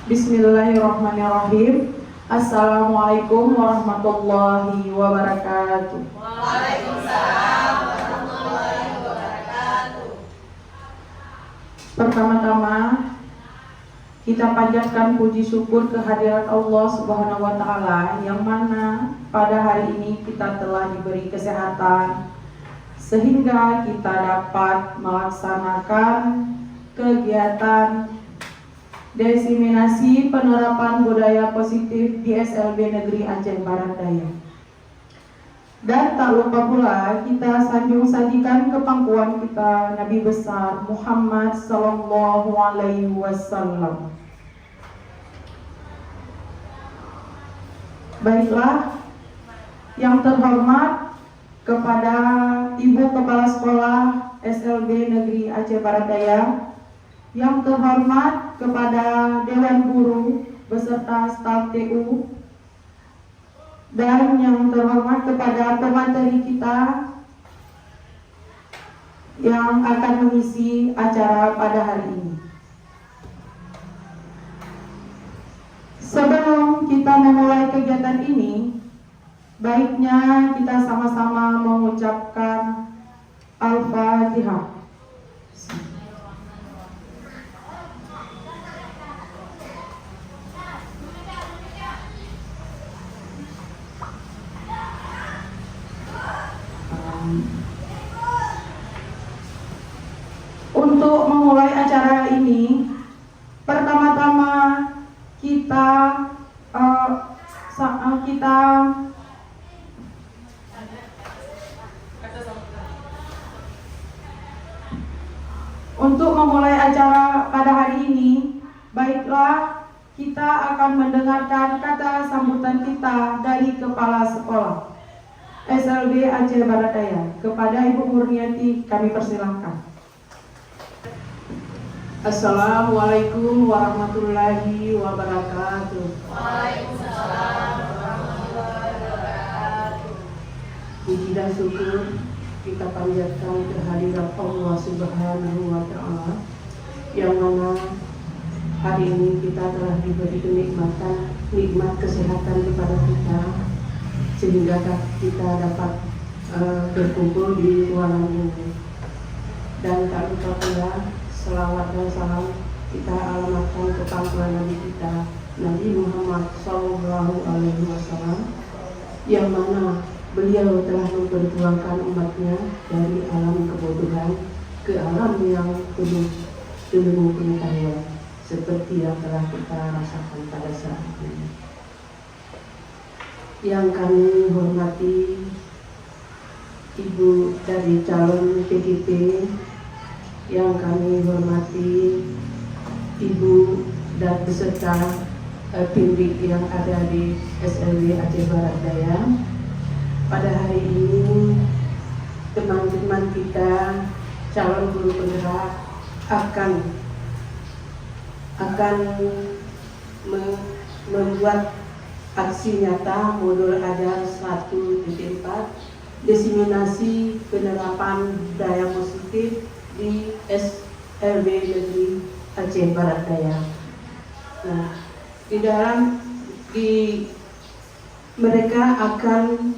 Bismillahirrahmanirrahim. Assalamualaikum warahmatullahi wabarakatuh. Waalaikumsalam warahmatullahi wabarakatuh. Pertama-tama kita panjatkan puji syukur kehadirat Allah Subhanahu wa Ta'ala, yang mana pada hari ini kita telah diberi kesehatan sehingga kita dapat melaksanakan kegiatan diseminasi penerapan budaya positif di SLB Negeri Aceh Barat Daya. Dan tak lupa pula kita sanjung-sajikan kepangkuan kita Nabi besar Muhammad Sallallahu Alaihi Wasallam. Baiklah, yang terhormat kepada Ibu Kepala Sekolah SLB Negeri Aceh Barat Daya, yang terhormat kepada Dewan Guru beserta staf TU, dan yang terhormat kepada pemateri kita yang akan mengisi acara pada hari ini. Sebelum kita memulai kegiatan ini, baiknya kita sama-sama mengucapkan Al-Fatihah. Untuk memulai acara ini, pertama-tama kita untuk memulai acara pada hari ini, baiklah kita akan mendengarkan kata sambutan kita dari Kepala Sekolah SLB Aceh Barat Daya. Kepada Ibu Murniati kami persilahkan. Assalamualaikum warahmatullahi wabarakatuh. Waalaikumsalam warahmatullahi wabarakatuh. Puji dan syukur kita panjatkan kehadirat Allah Subhanahu wa Ta'ala, yang mana hari ini kita telah diberi kenikmatan, nikmat kesehatan kepada kita, sehingga kita dapat berkumpul di ruangan ini. Dan tak lupa pula selawat dan salam kita alamatkan ke pangkuan Nabi kita Nabi Muhammad Sallallahu Alaihi Wasallam, yang mana beliau telah memperjuangkan umatnya dari alam kebodohan ke alam yang penuh ilmu pengetahuan, seperti yang telah kita rasakan pada saat ini. Yang kami hormati Ibu dari calon PDP, yang kami hormati Ibu dan beserta bimbing yang ada di SLB Aceh Barat Daya. Pada hari ini teman-teman kita calon guru penggerak akan membuat aksi nyata modul ajar 1.4 diseminasi penerapan budaya positif di SLB Negeri Aceh Barat Daya. Nah, mereka akan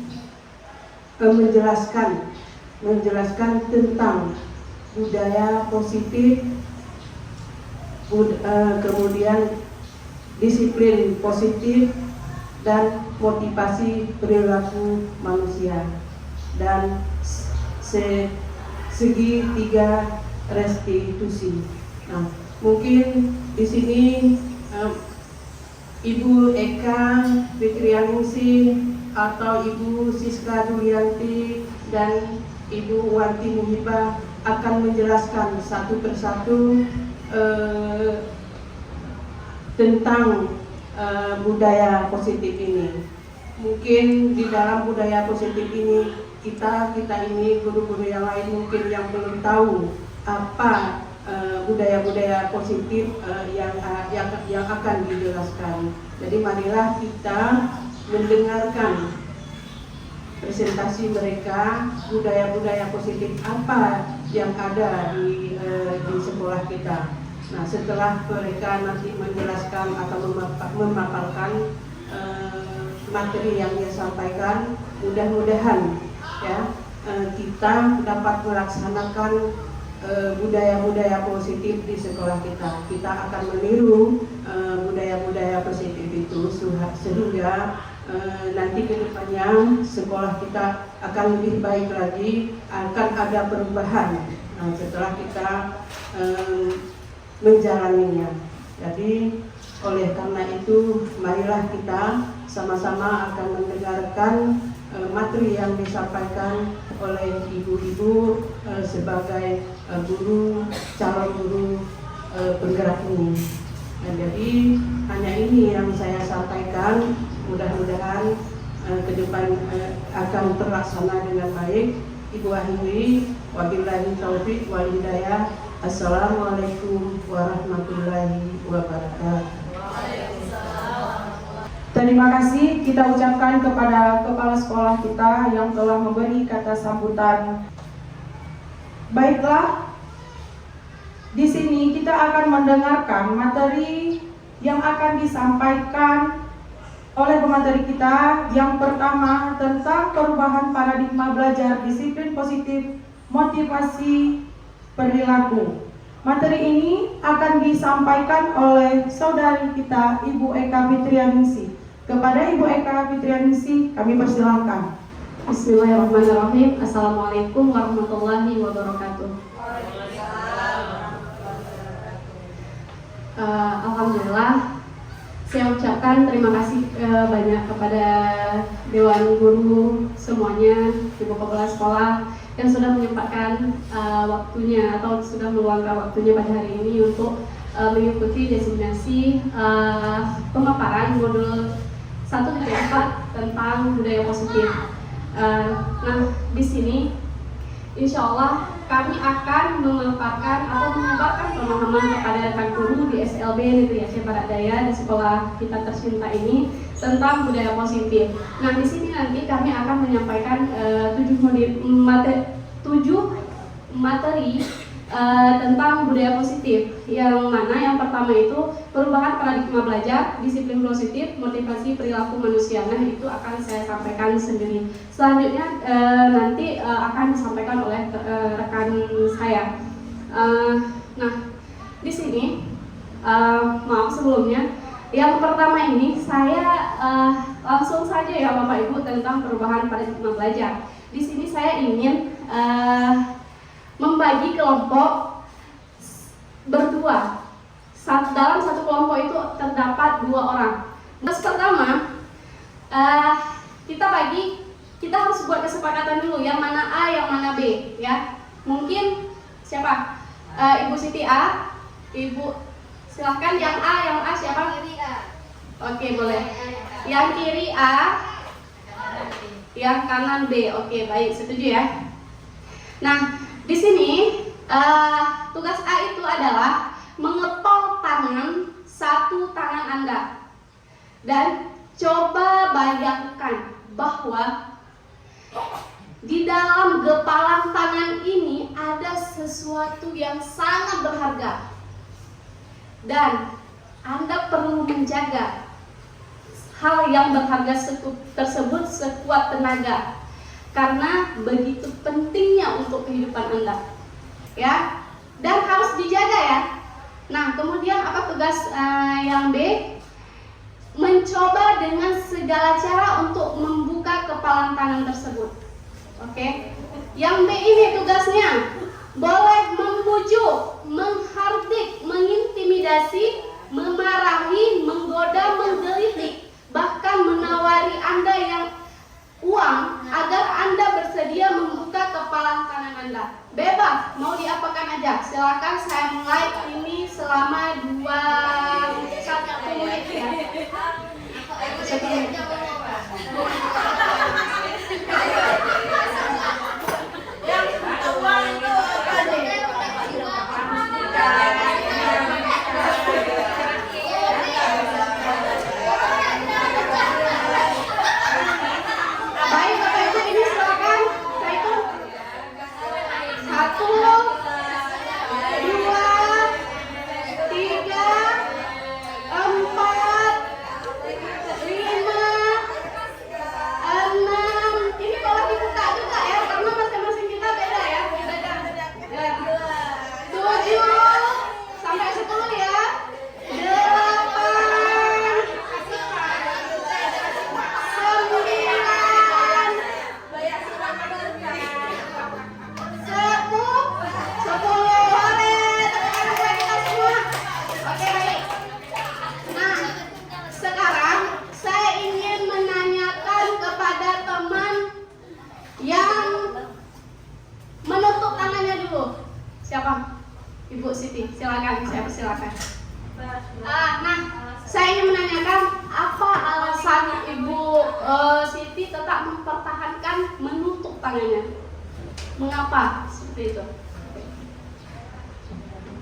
menjelaskan tentang budaya positif, kemudian disiplin positif, dan motivasi perilaku manusia, dan segi 3 restitusi. Nah, mungkin di sini Ibu Eka Fitrianingsih atau Ibu Siska Dulianti dan Ibu Wanti Muhibah akan menjelaskan satu persatu tentang budaya positif ini. Mungkin di dalam budaya positif ini kita ini guru-guru yang lain mungkin yang belum tahu apa budaya-budaya positif yang akan dijelaskan. Jadi marilah kita mendengarkan presentasi mereka, budaya-budaya positif apa yang ada di sekolah kita. Nah, setelah mereka nanti menjelaskan atau memaparkan materi yang dia sampaikan, mudah-mudahan ya kita dapat melaksanakan budaya-budaya positif di sekolah kita. Kita akan meniru budaya-budaya positif itu sehingga nanti ke depannya sekolah kita akan lebih baik lagi, akan ada perubahan setelah kita menjalaninya. Jadi oleh karena itu marilah kita sama-sama akan mendengarkan materi yang disampaikan oleh ibu-ibu sebagai guru, calon guru penggerak ini. Jadi hanya ini yang saya sampaikan, mudah-mudahan ke depan akan terlaksana dengan baik. Ibu akhiri, wabillahi taufiq wal hidayah. Assalamualaikum warahmatullahi wabarakatuh. Terima kasih kita ucapkan kepada kepala sekolah kita yang telah memberi kata sambutan. Baiklah, di sini kita akan mendengarkan materi yang akan disampaikan oleh pemateri kita. Yang pertama tentang perubahan paradigma belajar disiplin positif, motivasi perilaku. Materi ini akan disampaikan oleh saudari kita Ibu Eka Fitrianingsih. Kepada Ibu Eka Fitrianingsih kami persilahkan. Bismillahirrahmanirrahim. Assalamualaikum warahmatullahi wabarakatuh. Alhamdulillah, saya ucapkan terima kasih banyak kepada Dewan Guru semuanya, Ibu Kepala Sekolah yang sudah menyempatkan waktunya atau sudah meluangkan waktunya pada hari ini untuk mengikuti diseminasi pemaparan modul 1 tentang budaya positif. Nah, di sini insya Allah kami akan memaparkan atau menyebarkan pemahaman kepada rekan guru di SLB Negeri Aceh Barat Daya di sekolah kita tercinta ini tentang budaya positif. Nah, di sini nanti kami akan menyampaikan 7 materi tentang budaya positif, yang mana yang pertama itu perubahan paradigma belajar, disiplin positif, motivasi perilaku manusia. Nah, itu akan saya sampaikan sendiri. Selanjutnya nanti akan disampaikan oleh rekan saya. Nah, di sini maaf sebelumnya, yang pertama ini saya langsung saja ya Bapak Ibu tentang perubahan paradigma belajar. Di sini saya ingin membagi kelompok berdua. Dalam satu kelompok itu terdapat 2 orang. Terus pertama, kita harus buat kesepakatan dulu yang mana A, yang mana B, ya. Mungkin siapa? Ibu Siti A, Ibu silahkan yang A siapa? Kiri A. Oke, boleh. Yang kiri A, yang kanan B. Oke, baik, setuju ya. Nah, di sini tugas A itu adalah mengepal satu tangan Anda dan coba bayangkan bahwa di dalam gepalan tangan ini ada sesuatu yang sangat berharga dan Anda perlu menjaga hal yang berharga tersebut sekuat tenaga. Karena begitu pentingnya untuk kehidupan Anda, ya, dan harus dijaga ya. Nah, kemudian apa tugas yang B? Mencoba dengan segala cara untuk membuka kepalan tangan tersebut. Oke. Yang B ini tugasnya boleh membujuk, menghardik, mengintimidasi, memarahi, menggoda, menggelitik, bahkan menawari Anda yang uang agar Anda bersedia membuka kepalan tangan Anda. Bebas, mau diapakan aja. Silakan, saya mulai ini selama 1 menit ya. 1 menit. Ibu Siti, silakan, saya persilakan. Nah, saya ingin menanyakan apa alasan Ibu Siti tetap mempertahankan menutup tangannya? Mengapa seperti itu?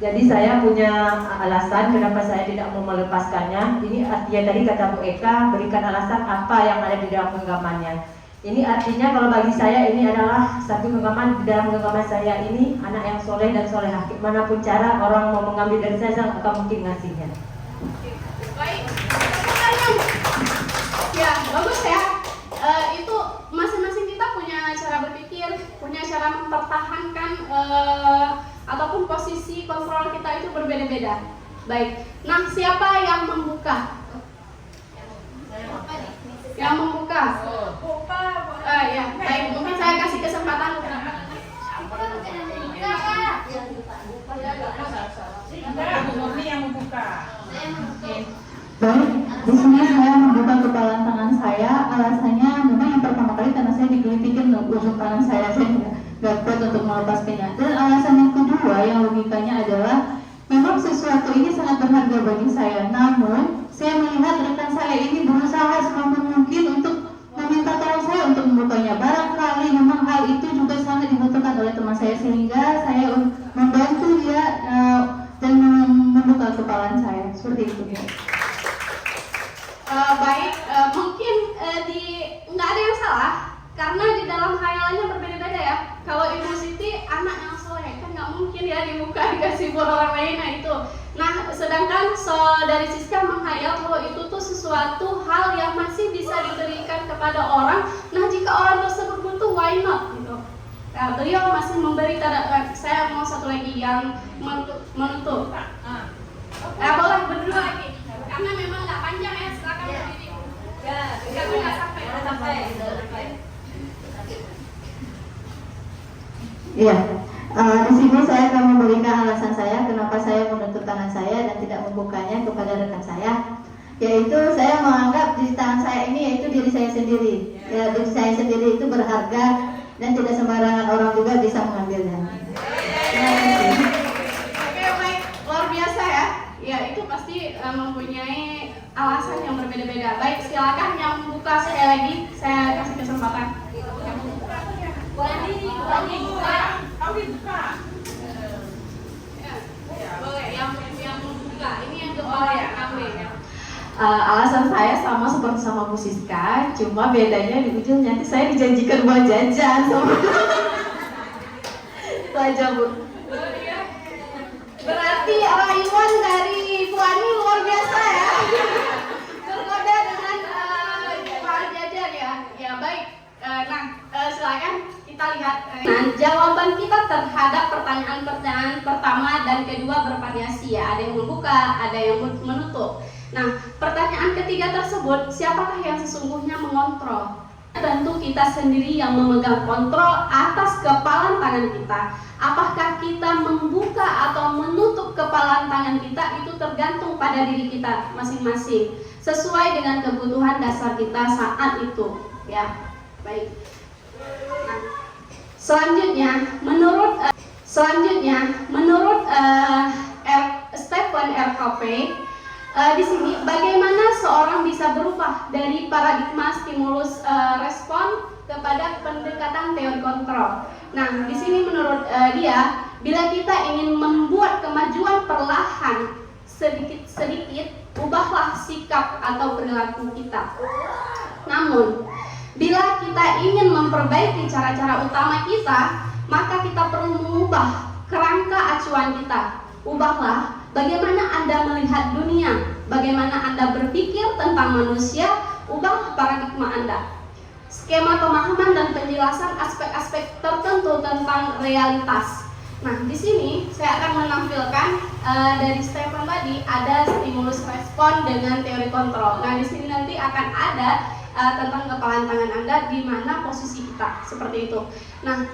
Jadi saya punya alasan kenapa saya tidak mau melepaskannya. Ini artinya tadi kata Bu Eka, berikan alasan apa yang ada di dalam genggamannya. Ini artinya kalau bagi saya ini adalah satu genggaman. Di dalam genggaman saya ini anak yang soleh dan solehah. Manapun cara orang mau mengambil dari saya akan mungkin ngasihnya. Baik, ya bagus ya. Itu masing-masing kita punya cara berpikir, punya cara mempertahankan ataupun posisi kontrol kita itu berbeda-beda. Baik, nah siapa yang membuka? Yang membuka? Ya, baik, mungkin saya kasih kesempatan. Murni yang membuka. Baik, di sini saya membuka kepalan tangan saya. Alasannya memang yang pertama kali karena saya digelipikin ujung tangan saya nggak kuat untuk melepaskannya. Dan alasan yang kedua, yang logikanya adalah memang sesuatu ini sangat berharga bagi saya. Namun saya melihat rekan saya ini berusaha semampu mungkin untuk meminta tolong saya untuk membukanya. Barangkali memang hal itu juga sangat dibutuhkan oleh teman saya sehingga saya membantu dia dan membuka kepalan saya seperti itu. Baik, mungkin nggak ada yang salah karena di dalam khayalannya berbeda-beda ya. Kalau Ibu Siti anak yang soleh kan nggak mungkin ya dibuka dikasih buat orang lain. Nah itu. Nah sedangkan dari Siska menghayal kalau itu tuh sesuatu hal yang masih bisa diberikan kepada orang. Nah jika orang tersebut butuh, why not gitu. Nah, beliau masih memberi saya mau satu lagi yang menutup. Boleh berdua lagi karena memang nggak panjang ya, silakan berdiri. Nggak sampai. Iya, di sini saya akan memberikan alasan saya kenapa saya menutup tangan saya dan tidak membukanya kepada rekan saya. Yaitu saya menganggap di tangan saya ini yaitu diri saya sendiri. Ya, diri saya sendiri itu berharga dan tidak sembarangan orang juga bisa mengambilnya. Oke, baik, luar biasa ya. Ya itu pasti mempunyai alasan yang berbeda-beda. Baik, silakan yang membuka sekali lagi. Saya kasih kesempatan. Boleh, yang membuka. Ini yang kepala ya, kami. Alasan saya sama seperti sama Bu Siska, cuma bedanya di ujung nanti saya dijanjikan buat jajan sama itu aja Bu. Berarti rayuan dari Bu Ani luar biasa ya. Tergoda dengan bahan jajan ya. Ya baik. Silakan kita lihat. Nah, jawaban kita terhadap pertanyaan-pertanyaan pertama dan kedua bervariasi ya. Ada yang membuka, ada yang menutup. Nah, pertanyaan ketiga tersebut, siapakah yang sesungguhnya mengontrol? Tentu kita sendiri yang memegang kontrol atas kepalan tangan kita. Apakah kita membuka atau menutup kepalan tangan kita itu tergantung pada diri kita masing-masing, sesuai dengan kebutuhan dasar kita saat itu. Ya, baik. Nah, selanjutnya, menurut Stephen R. Covey, di sini bagaimana seorang bisa berubah dari paradigma stimulus respon kepada pendekatan teori kontrol. Nah, di sini menurut dia, bila kita ingin membuat kemajuan perlahan sedikit-sedikit, ubahlah sikap atau perilaku kita. Namun, bila kita ingin memperbaiki cara-cara utama kita, maka kita perlu mengubah kerangka acuan kita. Ubahlah bagaimana Anda melihat dunia, bagaimana Anda berpikir tentang manusia, ubah paradigma Anda. Skema pemahaman dan penjelasan aspek-aspek tertentu tentang realitas. Nah, di sini saya akan menampilkan dari Stephen tadi ada stimulus respon dengan teori kontrol. Nah, di sini nanti akan ada tentang kepalan tangan Anda di mana posisi kita, seperti itu. Nah,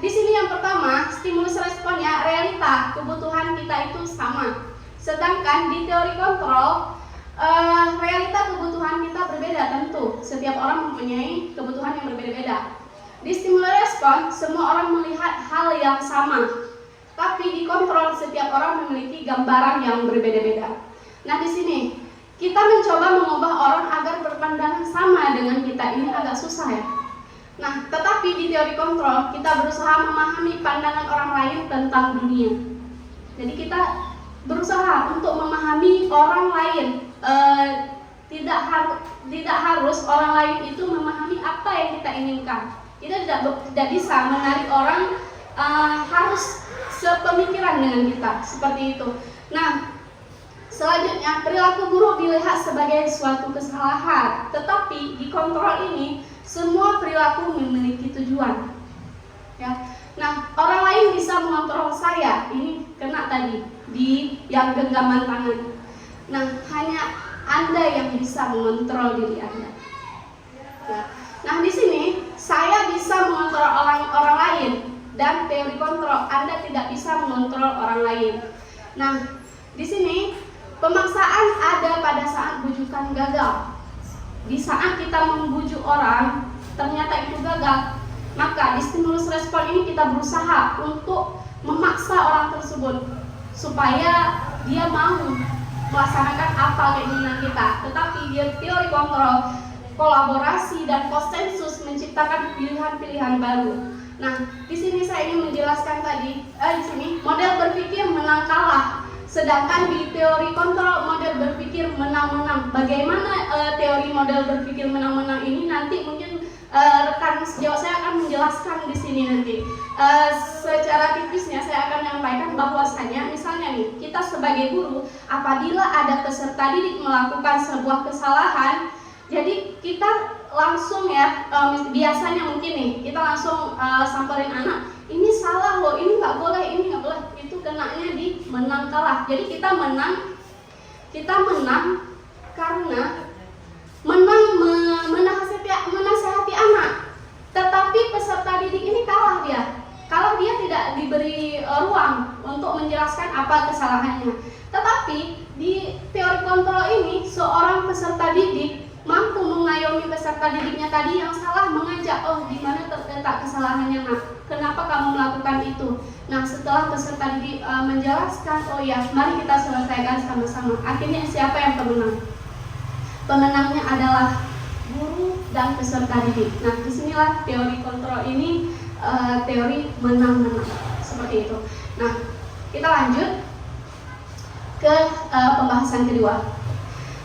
di sini yang pertama, stimulus responnya realita, kebutuhan kita itu sama. Sedangkan di teori kontrol, realita kebutuhan kita berbeda tentu. Setiap orang mempunyai kebutuhan yang berbeda-beda. Di stimulus respon, semua orang melihat hal yang sama. tapi dikontrol. Setiap orang memiliki gambaran yang berbeda-beda. Nah, di sini kita mencoba mengubah orang agar berpandangan sama dengan kita, ini agak susah ya. Nah, tetapi di teori kontrol kita berusaha memahami pandangan orang lain tentang dunia. Jadi kita berusaha untuk memahami orang lain. Tidak harus orang lain itu memahami apa yang kita inginkan. Kita tidak bisa menarik orang harus sepemikiran dengan kita, seperti itu. Nah, selanjutnya perilaku buruk dilihat sebagai suatu kesalahan, tetapi di kontrol ini semua perilaku memiliki tujuan. Ya. Nah, orang lain bisa mengontrol saya. Ini kena tadi di yang genggaman tangan. Nah, hanya Anda yang bisa mengontrol diri Anda. Ya. Nah, di sini saya bisa mengontrol orang lain, dan teori kontrol Anda tidak bisa mengontrol orang lain. Nah, di sini pemaksaan ada pada saat bujukan gagal. Di saat kita membujuk orang, ternyata itu gagal, maka di stimulus respon ini kita berusaha untuk memaksa orang tersebut supaya dia mau melaksanakan apa keinginan kita. Tetapi di teori kontrol, kolaborasi dan konsensus menciptakan pilihan-pilihan baru. Nah, di sini saya ingin menjelaskan tadi, di sini model berpikir menang kalah. Sedangkan di teori kontrol model berpikir menang-menang. Bagaimana teori model berpikir menang-menang ini nanti mungkin rekan sejauh saya akan menjelaskan di sini nanti. Secara tipisnya saya akan menyampaikan bahwasanya misalnya nih, kita sebagai guru apabila ada peserta didik melakukan sebuah kesalahan, jadi kita langsung ya, biasanya mungkin nih kita langsung samperin anak, ini salah loh, ini nggak boleh, ini nggak boleh. Itu kenanya di menang kalah. Jadi kita menang karena menang menasehati anak. Tetapi peserta didik ini kalah dia tidak diberi ruang untuk menjelaskan apa kesalahannya. Tetapi di teori kontrol ini seorang peserta didik mampu mengayomi peserta didiknya tadi yang salah, mengajak, oh di mana terletak kesalahannya nak, kenapa kamu melakukan itu. Nah, setelah peserta didik menjelaskan, oh ya, mari kita selesaikan sama-sama. Akhirnya siapa yang pemenang? Pemenangnya adalah guru dan peserta didik. Nah, disinilah teori kontrol ini teori menang-menang, seperti itu. Nah, kita lanjut ke pembahasan kedua.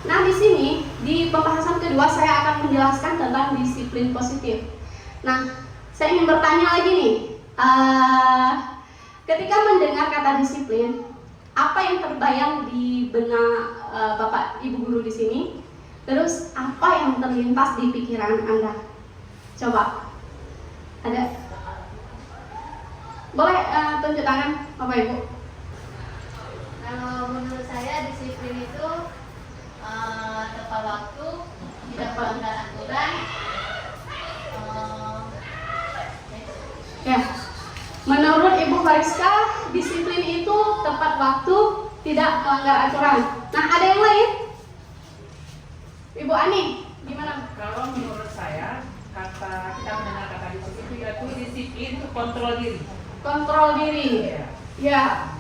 Nah, di sini di pembahasan kedua saya akan menjelaskan tentang disiplin positif. Nah, saya ingin bertanya lagi nih, ketika mendengar kata disiplin, apa yang terbayang di benak Bapak Ibu guru di sini? Terus apa yang terlintas di pikiran Anda? Coba, ada? Boleh tunjuk tangan, Bapak Ibu? Kalau menurut saya disiplin itu tepat waktu, tidak melanggar aturan. Ya, menurut Ibu Fariska, disiplin itu tepat waktu, tidak melanggar aturan. Nah, ada yang lain? Ibu Ani, gimana? Kalau menurut saya, kita mendengar kata disiplin itu disiplin itu kontrol diri. Kontrol diri. Ya,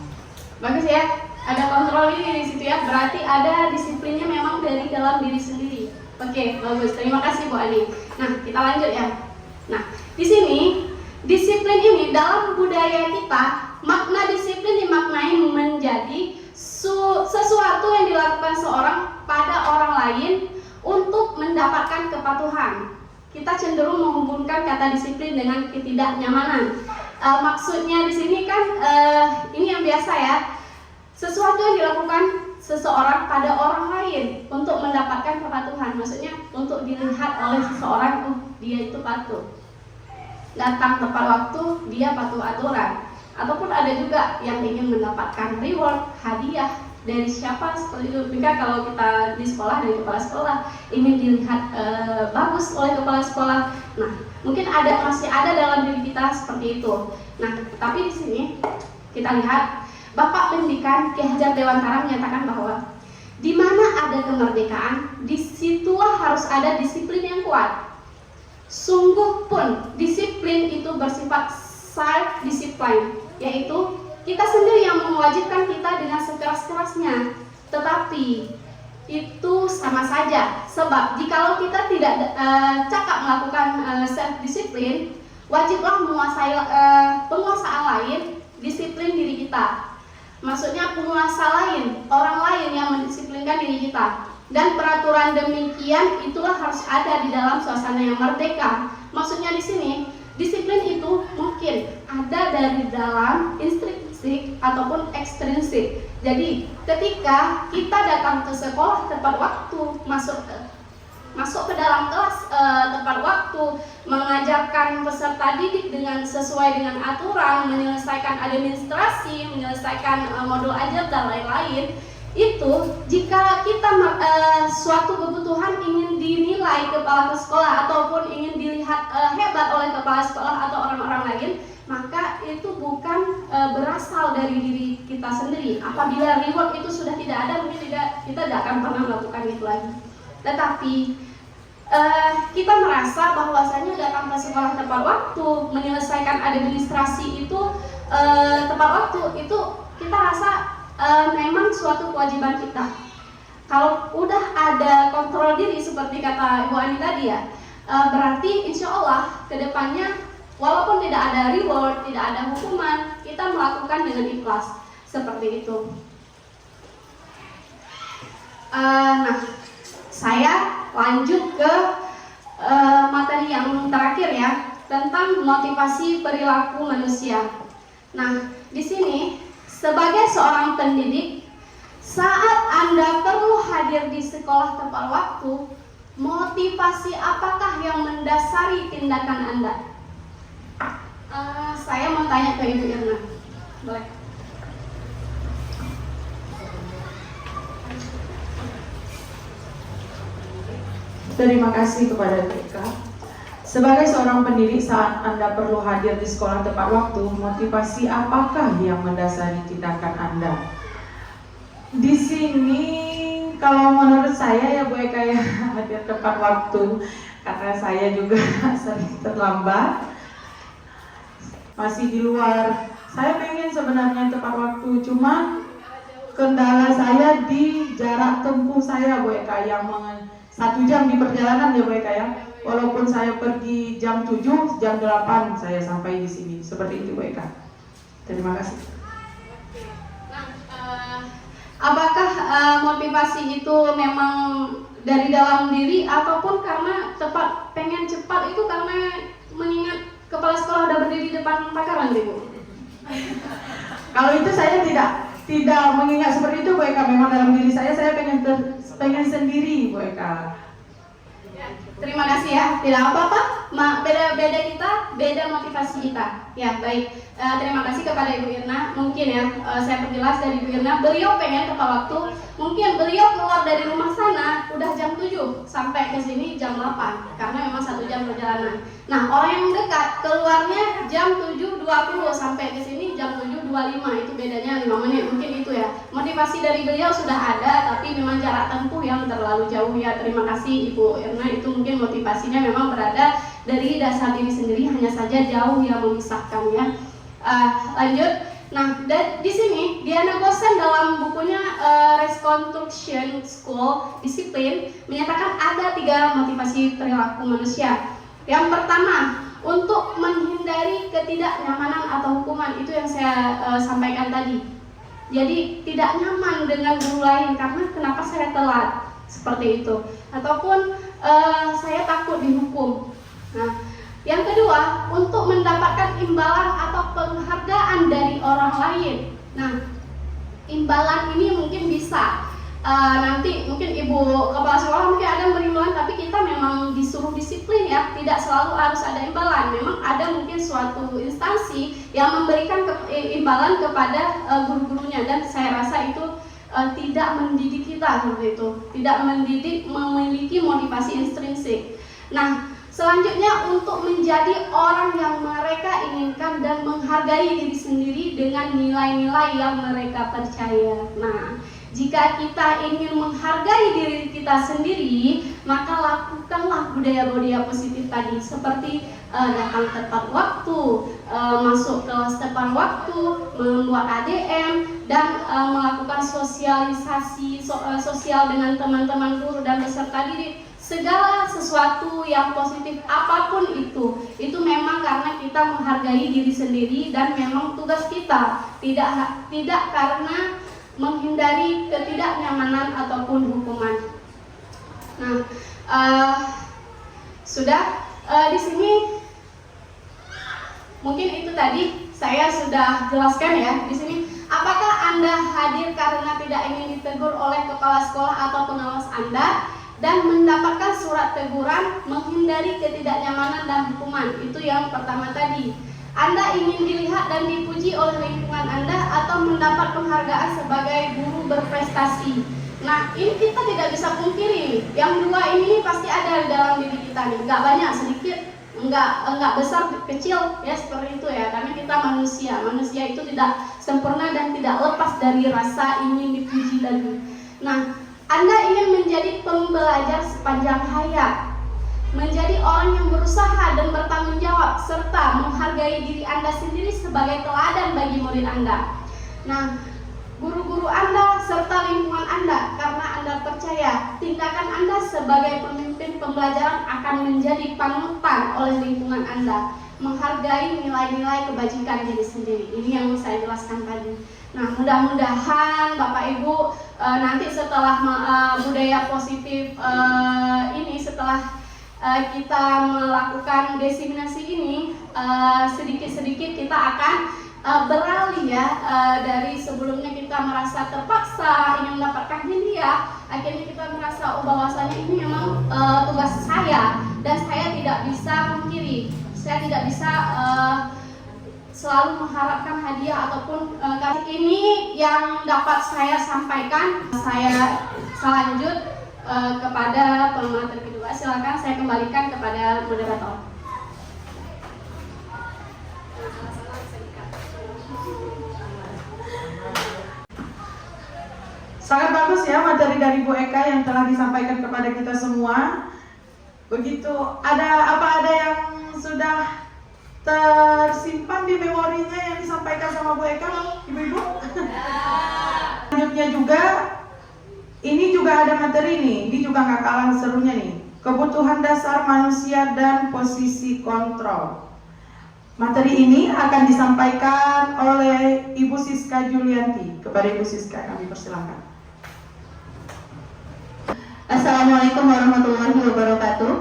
bagus ya. Ada kontrol diri di situ ya. Berarti ada disiplinnya memang dari dalam diri sendiri. Oke, bagus. Terima kasih Bu Ani. Nah, kita lanjut ya. Nah, di sini disiplin ini dalam budaya kita, makna disiplin dimaknai menjadi sesuatu yang dilakukan seorang pada orang lain untuk mendapatkan kepatuhan. Kita cenderung menghubungkan kata disiplin dengan ketidaknyamanan. Maksudnya di sini kan ini yang biasa ya. Sesuatu yang dilakukan seseorang pada orang lain untuk mendapatkan kepatuhan. Maksudnya untuk dilihat oleh seseorang, oh dia itu patuh. Datang tepat waktu, dia patuh aturan. Ataupun ada juga yang ingin mendapatkan reward, hadiah dari siapa seperti itu. Jika kalau kita di sekolah, dari kepala sekolah ingin dilihat bagus oleh kepala sekolah. Nah, mungkin masih ada dalam diri kita seperti itu. Nah, tapi di sini kita lihat Bapak Pendidikan Ki Hajar Dewantara menyatakan bahwa di mana ada kemerdekaan, disitulah harus ada disiplin yang kuat. Sungguh pun disiplin itu bersifat self-discipline, yaitu kita sendiri yang mewajibkan kita dengan sekeras-kerasnya. Tetapi itu sama saja, sebab jikalau kita tidak cakap melakukan self disiplin, wajiblah menguasai penguasaan lain disiplin diri kita. Maksudnya penguasa lain, orang lain yang mendisiplinkan diri kita. Dan peraturan demikian itulah harus ada di dalam suasana yang merdeka. Maksudnya di sini, disiplin itu mungkin ada dari dalam intrinsik ataupun ekstrinsik. Jadi ketika kita datang ke sekolah tepat waktu, masuk ke dalam kelas tepat waktu, mengajarkan peserta didik dengan sesuai dengan aturan, menyelesaikan administrasi, menyelesaikan modul ajar dan lain-lain, itu jika kita suatu kebutuhan ingin dinilai kepala sekolah ataupun ingin dilihat hebat oleh kepala sekolah atau orang-orang lain, maka itu bukan berasal dari diri kita sendiri. Apabila reward itu sudah tidak ada, mungkin kita tidak akan pernah melakukan itu lagi. Tetapi kita merasa bahwasanya datang ke sekolah tepat waktu, menyelesaikan administrasi itu tepat waktu, itu kita rasa memang suatu kewajiban kita. Kalau udah ada kontrol diri seperti kata Ibu Ani tadi ya, berarti insya Allah kedepannya walaupun tidak ada reward, tidak ada hukuman, kita melakukan dengan ikhlas seperti itu. Nah, saya lanjut ke materi yang terakhir ya, tentang motivasi perilaku manusia. Nah, di sini sebagai seorang pendidik, saat Anda perlu hadir di sekolah tepat waktu, motivasi apakah yang mendasari tindakan Anda? Saya mau tanya ke Ibu Irna. Boleh? Terima kasih kepada mereka. Sebagai seorang pendidik, saat Anda perlu hadir di sekolah tepat waktu, motivasi apakah yang mendasari tindakan Anda? Di sini, kalau menurut saya ya Bu Eka ya, hadir tepat waktu, karena saya juga sering terlambat, masih di luar. Saya pengen sebenarnya tepat waktu, cuma kendala saya di jarak tempuh saya Bu Eka, yang 1 jam di perjalanan ya Bu Eka ya. Walaupun saya pergi jam 7, jam 8 saya sampai di sini. Seperti itu Bu Eka. Terima kasih. Nah, apakah motivasi itu memang dari dalam diri ataupun karena pengen cepat itu karena mengingat kepala sekolah udah berdiri di depan pagar Bu? Kalau itu saya tidak mengingat seperti itu Bu Eka. Memang dalam diri saya pengen sendiri Bu Eka. Terima kasih ya, tidak apa-apa, beda-beda kita, beda motivasi kita. Ya baik, terima kasih kepada Ibu Irna. Mungkin ya, saya perjelas dari Ibu Irna, beliau pengen tepat waktu. Mungkin beliau keluar dari rumah sana udah jam 7 sampai ke sini jam 8 karena memang 1 jam perjalanan. Nah, orang yang dekat keluarnya jam 7.20 sampai ke sini jam 7.25, itu bedanya 5 menit. Mungkin itu ya. Motivasi dari beliau sudah ada, tapi memang jarak tempuh yang terlalu jauh ya. Terima kasih Ibu Irna, itu mungkin motivasinya memang berada dari dasar diri sendiri, hanya saja jauh yang memisahkan ya. Lanjut. Nah, di sini Diana Gosen dalam bukunya Reconstruction School Discipline menyatakan ada 3 motivasi perilaku manusia. Yang pertama, untuk menghindari ketidaknyamanan atau hukuman, itu yang saya sampaikan tadi. Jadi tidak nyaman dengan guru lain karena kenapa saya telat, seperti itu. Ataupun saya takut dihukum. Nah, yang kedua, untuk mendapatkan imbalan atau penghargaan dari orang lain. Nah, imbalan ini mungkin bisa nanti mungkin Ibu Kepala Sekolah mungkin ada imbalan, tapi kita memang disuruh disiplin ya, tidak selalu harus ada imbalan. Memang ada mungkin suatu instansi yang memberikan imbalan kepada guru-gurunya, dan saya rasa itu tidak mendidik kita seperti itu, tidak mendidik memiliki motivasi intrinsik. Nah, selanjutnya untuk menjadi orang yang mereka inginkan dan menghargai diri sendiri dengan nilai-nilai yang mereka percaya. Nah, Jika kita ingin menghargai diri kita sendiri, maka lakukanlah budaya-budaya positif tadi, seperti datang tepat waktu, masuk kelas tepat waktu, membuat ADM, dan melakukan sosialisasi sosial dengan teman-teman guru dan peserta didik. Segala sesuatu yang positif apapun itu memang karena kita menghargai diri sendiri dan memang tugas kita, tidak karena menghindari ketidaknyamanan ataupun hukuman. Nah, di sini mungkin itu tadi saya sudah jelaskan ya. Di sini, apakah Anda hadir karena tidak ingin ditegur oleh kepala sekolah atau pengawas Anda dan mendapatkan surat teguran, menghindari ketidaknyamanan dan hukuman? Itu yang pertama tadi. Anda ingin dilihat dan dipuji oleh lingkungan Anda atau mendapat penghargaan sebagai guru berprestasi. Nah, ini kita tidak bisa pungkiri. Yang dua ini pasti ada di dalam diri kita nih. Nggak banyak, sedikit, nggak besar, kecil, ya seperti itu ya. Karena kita manusia. Manusia itu tidak sempurna dan tidak lepas dari rasa ingin dipuji tadi. Nah, Anda ingin menjadi pembelajar sepanjang hayat, menjadi orang yang berusaha dan bertanggung jawab, serta menghargai diri Anda sendiri sebagai teladan bagi murid Anda. Nah, guru-guru Anda serta lingkungan Anda, karena Anda percaya tindakan Anda sebagai pemimpin pembelajaran akan menjadi panutan oleh lingkungan Anda, menghargai nilai-nilai kebajikan diri sendiri. Ini yang saya jelaskan tadi. Nah, mudah-mudahan Bapak Ibu nanti setelah budaya positif ini, setelah kita melakukan diseminasi ini, sedikit-sedikit kita akan beralih ya, dari sebelumnya kita merasa terpaksa ingin mendapatkan hadiah, akhirnya kita merasa bahwasanya ini memang tugas saya dan saya tidak bisa pungkiri, saya tidak bisa selalu mengharapkan hadiah ataupun ini yang dapat saya sampaikan. Saya selanjut kepada pemateri kedua. Silakan saya kembalikan kepada moderator. Sangat bagus ya materi dari Bu Eka yang telah disampaikan kepada kita semua. Begitu, ada yang sudah tersimpan di memorinya yang disampaikan sama Bu Eka, Ibu-ibu? Selanjutnya juga, ini juga ada materi nih, ini juga nggak kalah serunya nih. Kebutuhan dasar manusia dan posisi kontrol. Materi ini akan disampaikan oleh Ibu Siska Julianti. Kepada Ibu Siska kami persilakan. Assalamualaikum warahmatullahi wabarakatuh.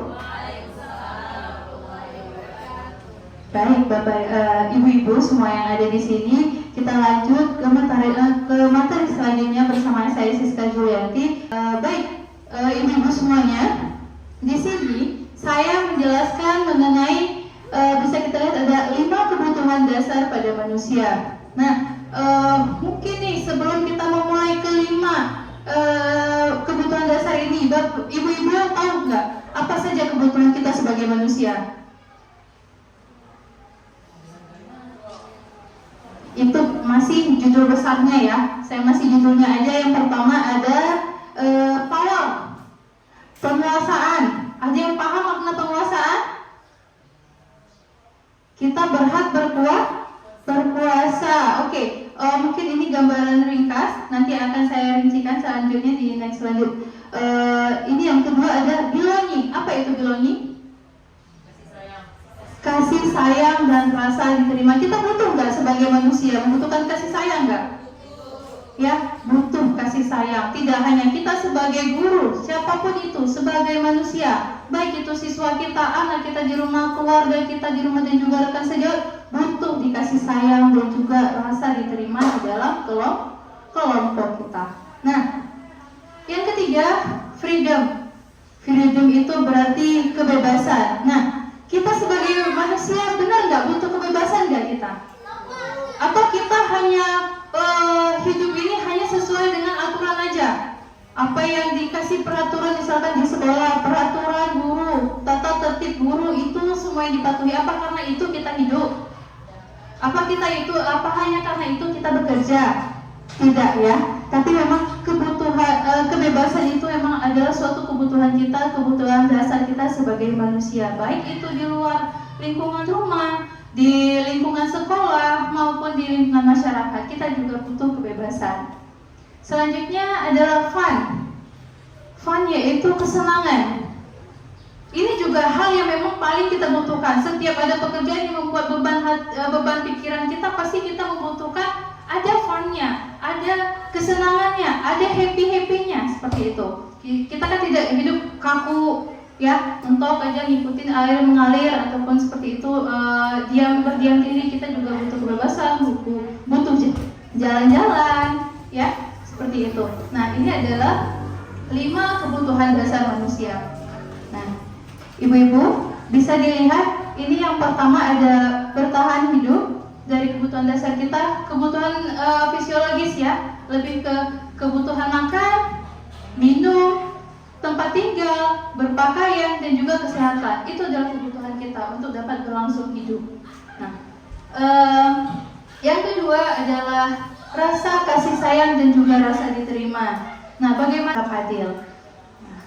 Baik, Bapak, Ibu-ibu semua yang ada di sini, kita lanjut ke materi selanjutnya bersama saya Siska Julianti. Baik, Ibu-ibu semuanya, di sini saya menjelaskan mengenai bisa kita lihat ada 5 kebutuhan dasar pada manusia. Nah, mungkin nih sebelum kita memulai kelima kebutuhan dasar ini, Ibu-ibu yang tahu nggak apa saja kebutuhan kita sebagai manusia? Itu masih judul besarnya ya. Saya masih judulnya aja. Yang pertama ada power, penguasaan. Ada yang paham makna penguasaan? Kita berhak berkuasa. Oke, mungkin ini gambaran ringkas. Nanti akan saya rincikan selanjutnya di next selanjutnya. Ini yang kedua ada belonging. Apa itu belonging? Kasih sayang dan rasa diterima. Kita butuh nggak sebagai manusia membutuhkan kasih sayang nggak? Ya, butuh kasih sayang. Tidak hanya kita sebagai guru, siapapun itu sebagai manusia, baik itu siswa kita, anak kita di rumah, keluarga kita di rumah dan juga rekan sejawat, butuh dikasih sayang dan juga rasa diterima di dalam kelompok kita. Nah, yang ketiga freedom. Freedom itu berarti kebebasan. Nah, kita sebagai manusia benar nggak butuh kebebasan nggak kita? Atau kita hanya hidup ini hanya sesuai dengan aturan aja? Apa yang dikasih peraturan misalkan di sekolah, peraturan guru, tata tertib guru itu semua yang dipatuhi. Apa karena itu kita hidup? Apa hanya karena itu kita bekerja? Tidak ya. Tapi memang kebebasan itu memang adalah suatu kebutuhan kita, kebutuhan dasar kita sebagai manusia, baik itu di luar lingkungan rumah, di lingkungan sekolah maupun di lingkungan masyarakat. Kita juga butuh kebebasan. Selanjutnya adalah fun. Fun yaitu kesenangan. Ini juga hal yang memang paling kita butuhkan. Setiap ada pekerjaan yang membuat beban pikiran kita, pasti kita membutuhkan ada fun-nya, ada kesenangannya, ada happy-happy-nya, seperti itu. Kita kan tidak hidup kaku, ya, mentok aja ngikutin air mengalir ataupun seperti itu, berdiam diri. Kita juga butuh kebebasan, butuh jalan-jalan, ya, seperti itu. Nah, ini adalah 5 kebutuhan dasar manusia. Nah, ibu-ibu bisa dilihat, ini yang pertama ada bertahan hidup. Dari kebutuhan dasar kita, kebutuhan fisiologis, ya, lebih ke kebutuhan makan, minum, tempat tinggal, berpakaian, dan juga kesehatan. Itu adalah kebutuhan kita untuk dapat berlangsung hidup. Nah, yang kedua adalah rasa kasih sayang dan juga rasa diterima. Nah, bagaimana adil? Nah,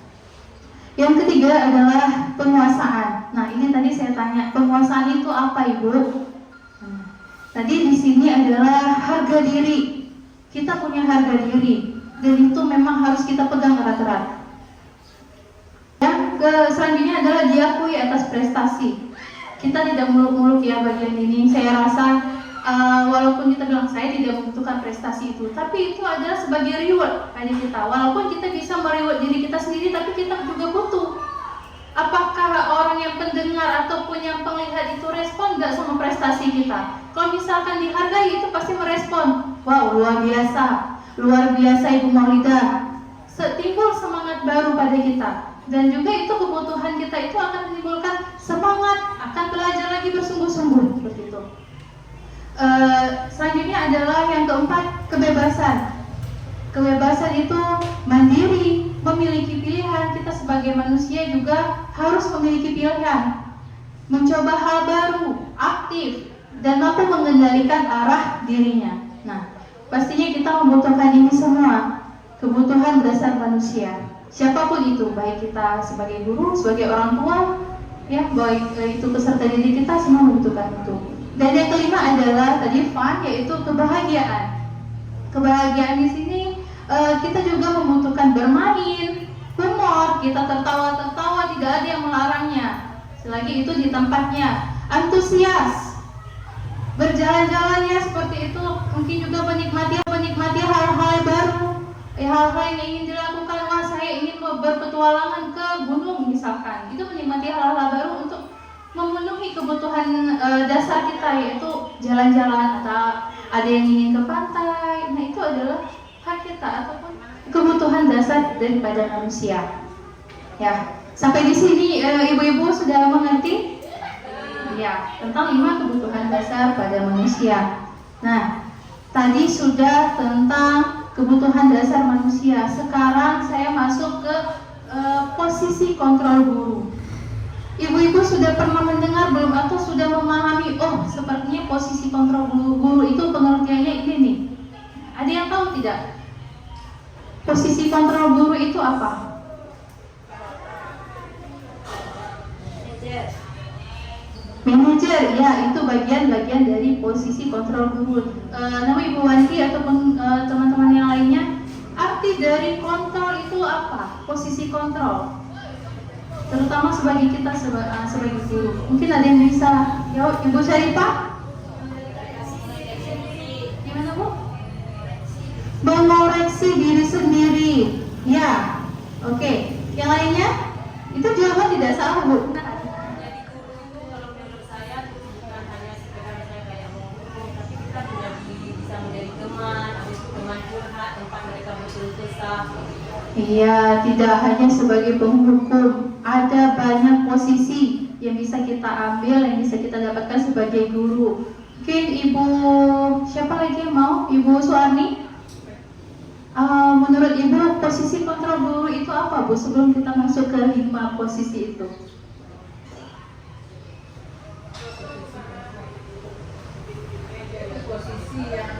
yang ketiga adalah penguasaan. Nah, ini tadi saya tanya, penguasaan itu apa, Ibu? Tadi di sini adalah harga diri. Kita punya harga diri, dan itu memang harus kita pegang erat-erat. Yang selanjutnya adalah diakui atas prestasi. Kita tidak muluk-muluk, ya, bagian ini. Saya rasa walaupun kita bilang saya tidak membutuhkan prestasi itu, tapi itu adalah sebagai reward bagi kita. Walaupun kita bisa mereward diri kita sendiri, tapi kita juga butuh. Apakah orang yang pendengar ataupun yang penglihat itu respon nggak sama prestasi kita? Kalau misalkan dihargai, itu pasti merespon. Wow, luar biasa Ibu Maulidah. Timbul semangat baru pada kita. Dan juga itu kebutuhan kita itu akan menimbulkan semangat, akan belajar lagi bersungguh-sungguh, seperti itu. Selanjutnya adalah yang keempat, kebebasan. Kebebasan itu mandiri, memiliki pilihan. Kita sebagai manusia juga harus memiliki pilihan, mencoba hal baru, aktif, dan mampu mengendalikan arah dirinya. Nah, pastinya kita membutuhkan ini semua, kebutuhan dasar manusia. Siapapun itu, baik kita sebagai guru, sebagai orang tua, ya, baik itu peserta didik kita, semua membutuhkan itu. Dan yang kelima adalah tadi fun, yaitu kebahagiaan. Kebahagiaan di sini kita juga membutuhkan bermain, humor, kita tertawa-tertawa, tidak ada yang melarangnya, selagi itu di tempatnya. Antusias, berjalan-jalannya seperti itu, mungkin juga menikmati hal-hal baru, hal-hal yang ingin dilakukan. Wah, saya ingin berpetualangan ke gunung misalkan, itu menikmati hal-hal baru untuk memenuhi kebutuhan dasar kita, yaitu jalan-jalan, atau ada yang ingin ke pantai. Nah, itu adalah hak kita ataupun kebutuhan dasar daripada manusia. Ya, sampai di sini ibu-ibu sudah mengerti? Ya, tentang 5 kebutuhan dasar pada manusia. Nah, tadi sudah tentang kebutuhan dasar manusia. Sekarang saya masuk ke posisi kontrol guru. Ibu-ibu sudah pernah mendengar belum, atau sudah memahami? Oh, sepertinya posisi kontrol guru itu pengertiannya ini nih. Ada yang tahu tidak? Posisi kontrol guru itu apa? Manajer, ya, itu bagian-bagian dari posisi kontrol guru. Nama Ibu Wanti ataupun teman-teman yang lainnya, arti dari kontrol itu apa? Posisi kontrol, terutama sebagai kita sebagai guru. Mungkin ada yang bisa jawab. Ibu Syarifah? Gimana, Bu? Mengoreksi diri sendiri. Ya, oke. Yang lainnya? Itu jawaban tidak salah, Bu. Benar. Iya, tidak hanya sebagai penghukum, ada banyak posisi yang bisa kita ambil, yang bisa kita dapatkan sebagai guru. Mungkin Ibu, siapa lagi yang mau? Ibu Suarni? Menurut Ibu, posisi kontrol guru itu apa, Bu? Sebelum kita masuk ke 5 posisi itu. Posisi yang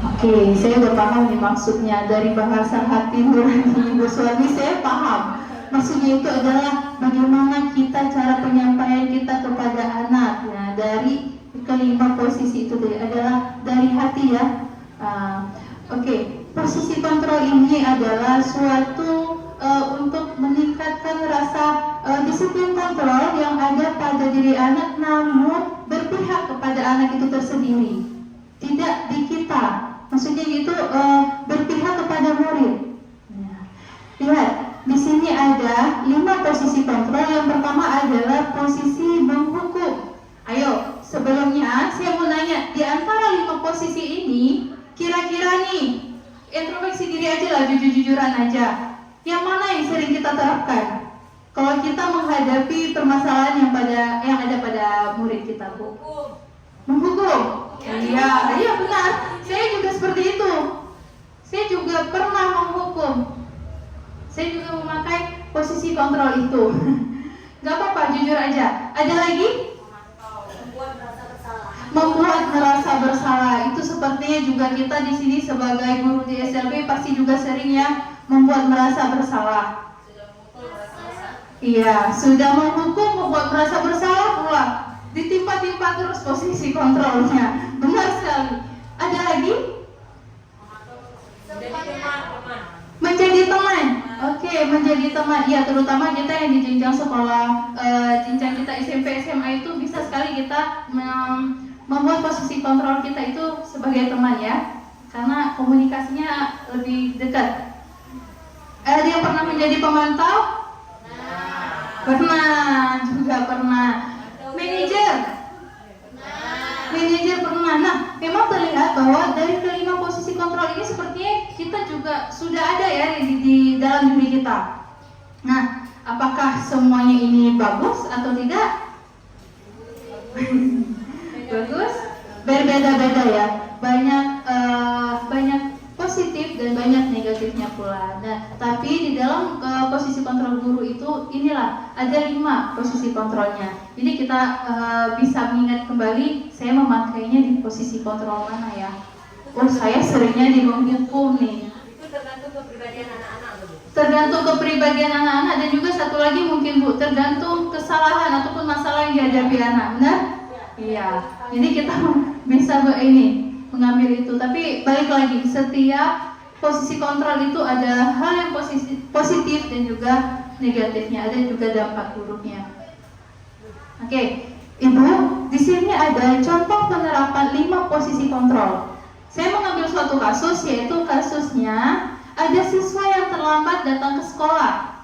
Oke, saya udah paham nih maksudnya dari bahasa hati nurani Ibu Suwarni, saya paham. Maksudnya itu adalah bagaimana kita cara penyampaian kita kepada anak. Nah, dari kelima posisi itu tadi adalah dari hati ya. Oke, posisi kontrol ini adalah suatu untuk meningkatkan rasa disiplin kontrol yang ada pada diri anak, namun berpihak kepada anak itu tersendiri, tidak di kita. Maksudnya itu berpihak kepada murid. Nah, lihat, di sini ada 5 posisi kontrol. Yang pertama adalah posisi menghukum. Ayo, sebelumnya saya mau nanya, di antara 5 posisi ini, kira-kira nih, introspeksi diri aja lah, jujur-jujuran aja. Yang mana yang sering kita terapkan? Kalau kita menghadapi permasalahan yang ada pada murid kita, Bu. Menghukum. Iya benar. Saya juga seperti itu. Saya juga pernah menghukum. Saya juga memakai posisi kontrol itu. Gak apa-apa, jujur aja. Ada lagi? Membuat merasa bersalah. Itu sepertinya juga kita di sini sebagai guru di SLB pasti juga sering ya membuat merasa bersalah. Iya, sudah menghukum, membuat merasa bersalah pula. Ditimpa-timpa terus posisi kontrolnya. Benar sekali. Ada lagi? Menjadi teman. Oke, menjadi teman. Ya, terutama kita yang di jenjang sekolah, jenjang kita SMP, SMA itu bisa sekali kita membuat posisi kontrol kita itu sebagai teman ya. Karena komunikasinya lebih dekat. Ada yang pernah menjadi pemantau? Pernah, juga pernah. Manajer pernah. Nah, memang terlihat bahwa dari kelima posisi kontrol ini sepertinya kita juga sudah ada ya di dalam diri kita. Nah, apakah semuanya ini bagus atau tidak? Bagus, berbeda-beda ya. Banyak positif dan banyak negatifnya pula. Nah, tapi di dalam posisi kontrol guru itu inilah ada 5 posisi kontrolnya. Jadi kita bisa mengingat kembali saya memakainya di posisi kontrol mana ya. Oh, saya seringnya di menghukum nih. Itu tergantung kepribadian anak-anak, Bu. Tergantung kepribadian anak-anak dan juga satu lagi mungkin Bu, tergantung kesalahan ataupun masalah yang dihadapi anak. Benar? Iya. Jadi kita bisa mengambil itu. Tapi balik lagi, setiap posisi kontrol itu ada hal yang positif dan juga negatifnya, ada juga dampak buruknya. Oke, Ibu, di sini ada contoh penerapan 5 posisi kontrol. Saya mengambil suatu kasus, yaitu kasusnya ada siswa yang terlambat datang ke sekolah.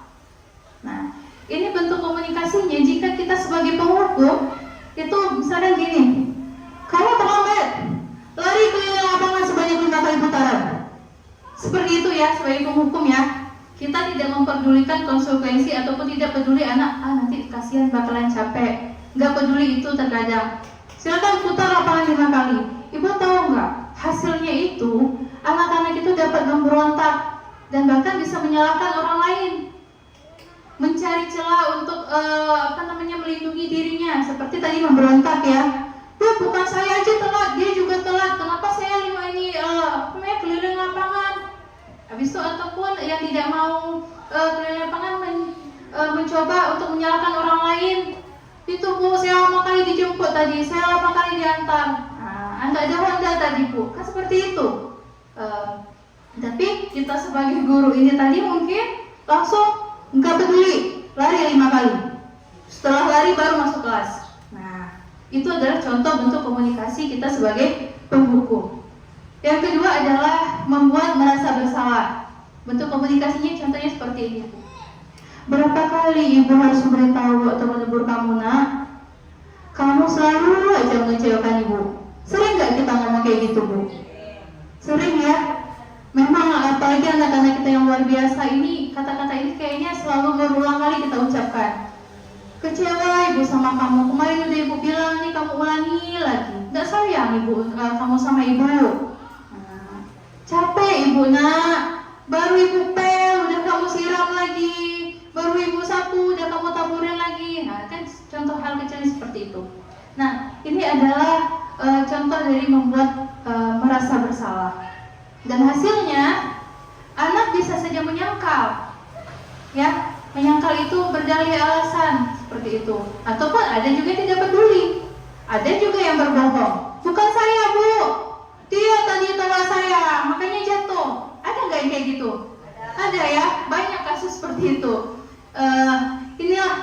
Nah, ini bentuk komunikasinya. Jika kita sebagai penghukum, itu misalnya gini, kamu terlambat, lari keliling lapangan sebanyak 5 kali putaran. Seperti itu ya, sebagai penghukum ya. Kita tidak memperdulikan konsekuensi ataupun tidak peduli anak, nanti kasihan bakalan capek. Nggak peduli itu terkadang. Silakan putar lapangan 5 kali. Ibu tahu nggak? Hasilnya itu anak-anak itu dapat memberontak dan bahkan bisa menyalahkan orang lain, mencari celah untuk melindungi dirinya. Seperti tadi memberontak ya. Bukan saya aja telat, dia juga telat. Kenapa saya 5 ini keliling lapangan? Habis itu ataupun yang tidak mau keliling lapangan mencoba untuk menyalahkan orang lain. Itu Bu, saya 5 kali dijemput tadi, saya 8 kali diantar. Anda ada Honda tadi Bu, kan seperti itu. Tapi kita sebagai guru ini tadi mungkin langsung nggak peduli, lari 5 kali. Setelah lari baru masuk kelas. Nah, itu adalah contoh bentuk komunikasi kita sebagai penghukum. Yang kedua adalah membuat merasa bersalah. Bentuk komunikasinya contohnya seperti ini. Berapa kali ibu harus memberitahu atau menegur kamu, nak? Kamu selalu aja mengecewakan ibu. Sering nggak kita ngomong kayak gitu, Bu? Sering ya. Memang apalagi anak-anak kita yang luar biasa ini, kata-kata ini kayaknya selalu berulang kali kita ucapkan. Kecewa ibu sama kamu. Kemarin udah ibu bilang nih, kamu ulangi lagi. Nggak sayang ibu kamu sama ibu. Capek ibu, nak. Baru ibu pel, udah kamu siram lagi. Baru ibu sapu, udah kamu taburin lagi. Nah, kan contoh hal kecil seperti itu. Nah, ini adalah contoh dari membuat merasa bersalah. Dan hasilnya anak bisa saja menyangkal, ya, menyangkal itu berdalih alasan seperti itu, ataupun ada juga yang tidak peduli, ada juga yang berbohong. Bukan saya bu, dia tadi tolak saya, makanya jatuh. Ada nggak yang kayak gitu? Ada ya, banyak kasus seperti itu. Inilah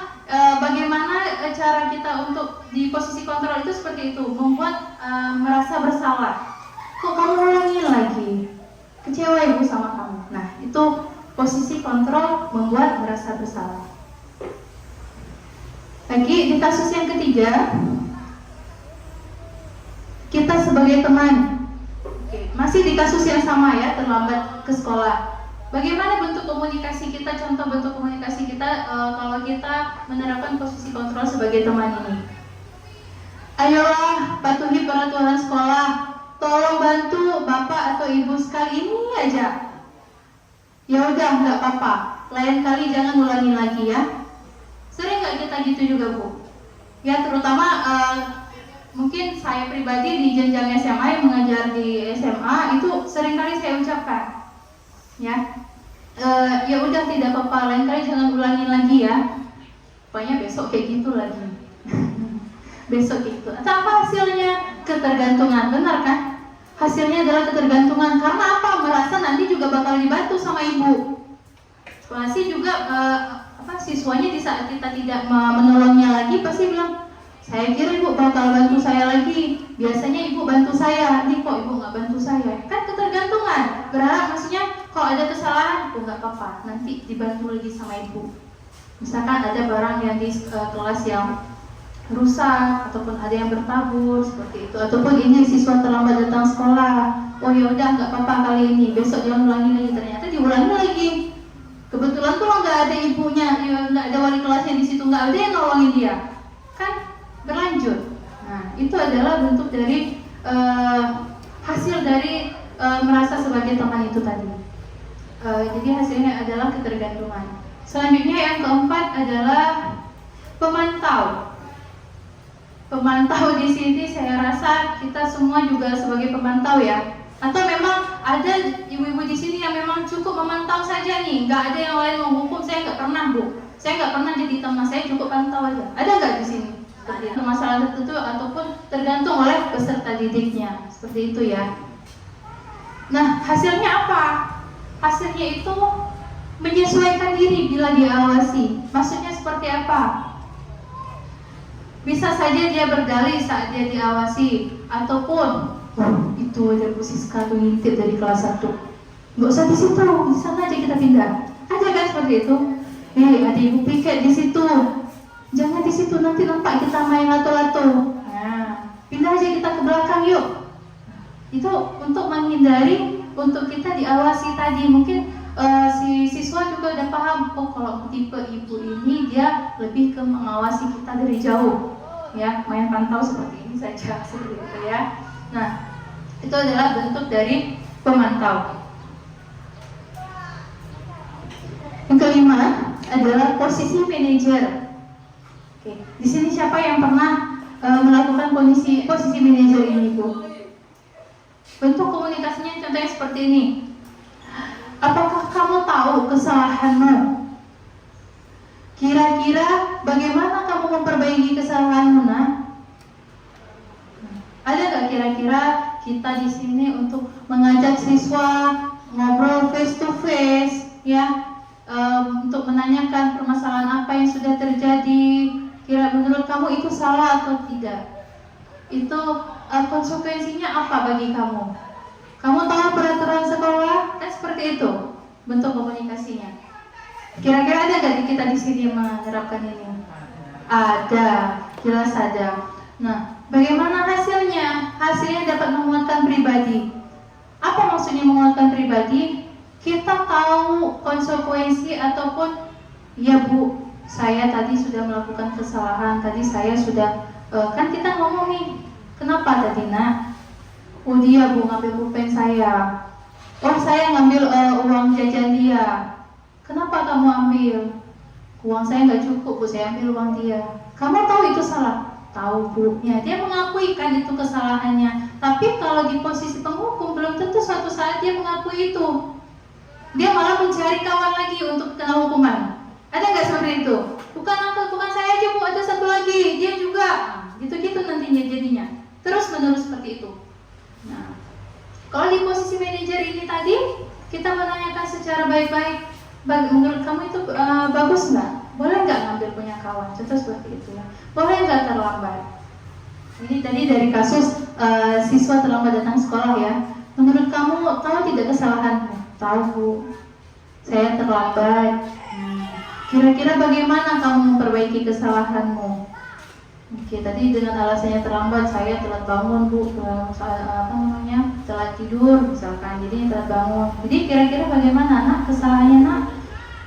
bagaimana cara kita untuk di posisi kontrol itu seperti itu, membuat merasa bersalah. Kok kamu ulangin lagi? Kecewa ibu sama kamu. Nah, itu posisi kontrol membuat merasa bersalah. Lagi di kasus yang ketiga, kita sebagai teman. Oke, masih di kasus yang sama ya, terlambat ke sekolah. Bagaimana bentuk komunikasi kita? Contoh bentuk komunikasi kita kalau kita menerapkan posisi kontrol sebagai teman ini. Ayolah, patuhi peraturan sekolah. Tolong bantu bapak atau ibu sekali ini aja. Ya udah, nggak apa-apa. Lain kali jangan ulangin lagi ya. Sering nggak kita gitu juga bu? Ya terutama mungkin saya pribadi di jenjang SMA yang mengajar di SMA itu sering kali saya ucapkan. Ya, ya udah tidak apa-apa. Lain kali jangan ulangin lagi ya. Pokoknya besok kayak gitu lagi. Besok gitu. Atau apa hasilnya? Ketergantungan, benar kan? Hasilnya adalah ketergantungan. Karena apa? Merasa nanti juga bakal dibantu sama ibu. Pasti juga siswanya di saat kita tidak menolongnya lagi pasti bilang, saya kira ibu bakal bantu saya lagi. Biasanya ibu bantu saya, ini kok ibu nggak bantu saya? Kan ketergantungan. Berharap maksudnya kalau ada kesalahan, oh nggak apa-apa, nanti dibantu lagi sama ibu. Misalkan ada barang yang di kelas yang rusak ataupun ada yang bertabur seperti itu, ataupun ini siswa terlambat datang sekolah, oh ya udah nggak apa-apa kali ini, besok jangan ulangi lagi. Ternyata diulangi lagi. Kebetulan tuh nggak ada ibunya, ya nggak ada wali kelasnya di situ, nggak ada yang nolongin dia, kan berlanjut. Nah itu adalah bentuk dari hasil dari merasa sebagai teman itu tadi. Jadi hasilnya adalah ketergantungan. Selanjutnya yang keempat adalah pemantau. Pemantau di sini saya rasa kita semua juga sebagai pemantau ya. Atau memang ada ibu-ibu di sini yang memang cukup memantau saja nih, nggak ada yang lain menghukum. Saya nggak pernah bu, saya nggak pernah jadi teman, saya cukup pantau aja. Ada nggak di sini? Ada masalah tertentu ataupun tergantung oleh peserta didiknya, seperti itu ya. Nah hasilnya apa? Hasilnya itu menyesuaikan diri bila diawasi. Maksudnya seperti apa? Bisa saja dia berdalih saat dia diawasi, ataupun itu ada Bu Siska tuh ngintip dari kelas 1. Nggak usah di situ, di sana aja kita pindah. Ada kan seperti itu? Ada ibu piket di situ. Jangan di situ, nanti nampak kita main lato-lato. Nah, pindah aja kita ke belakang yuk. Itu untuk menghindari, untuk kita diawasi tadi. Mungkin si siswa juga udah paham, oh kalau tipe ibu ini dia lebih ke mengawasi kita dari jauh. Ya, main pantau seperti ini saja, seperti itu ya. Nah, itu adalah bentuk dari pemantau. Yang kelima adalah posisi manajer. Oke, di sini siapa yang pernah melakukan posisi manajer ini, Bu? Bentuk komunikasinya contohnya seperti ini. Apakah kamu tahu kesalahanmu? Kira-kira bagaimana kamu memperbaiki kesalahanmu, nak? Ada nggak kira-kira kita di sini untuk mengajak siswa ngobrol face to face, ya, untuk menanyakan permasalahan apa yang sudah terjadi? Kira menurut kamu itu salah atau tidak? Itu konsekuensinya apa bagi kamu? Kamu tahu peraturan sekolah? Kan seperti itu bentuk komunikasinya. Kira-kira ada nggak kita di sini yang menerapkan ini? Ada, jelas ada. Nah, bagaimana hasilnya? Hasilnya dapat menguatkan pribadi. Apa maksudnya menguatkan pribadi? Kita tahu konsekuensi ataupun, ya Bu, saya tadi sudah melakukan kesalahan. Tadi saya sudah, kan kita ngomong nih, kenapa tadi nak? Oh dia Bu ngambil pulpen saya. Oh saya ngambil uang jajan dia. Kenapa kamu ambil? Uang saya nggak cukup Bu, saya ambil uang dia. Kamu tahu itu salah? Tahu Bu. Ya, dia mengakui kan itu kesalahannya. Tapi kalau di posisi penghukum belum belum tentu suatu saat dia mengakui itu. Dia malah mencari kawan lagi untuk kena hukuman. Ada nggak seperti itu? Bukan saya aja Bu, ada satu lagi, dia juga. Gitu-gitu nantinya jadinya. Terus menerus seperti itu. Nah, kalau di posisi manajer ini tadi, kita menanyakan secara baik-baik, menurut kamu itu bagus nggak? Boleh nggak ngambil punya kawan? Contoh seperti itu ya. Boleh nggak terlambat? Ini tadi dari kasus siswa terlambat datang sekolah ya. Menurut kamu tidak kesalahanmu? Tahu Bu, saya terlambat. Kira-kira bagaimana kamu memperbaiki kesalahanmu? Oke, tadi dengan alasannya terlambat, saya telat bangun Bu, telat tidur misalkan, jadi telat bangun. Jadi kira-kira bagaimana nak kesalahannya nak?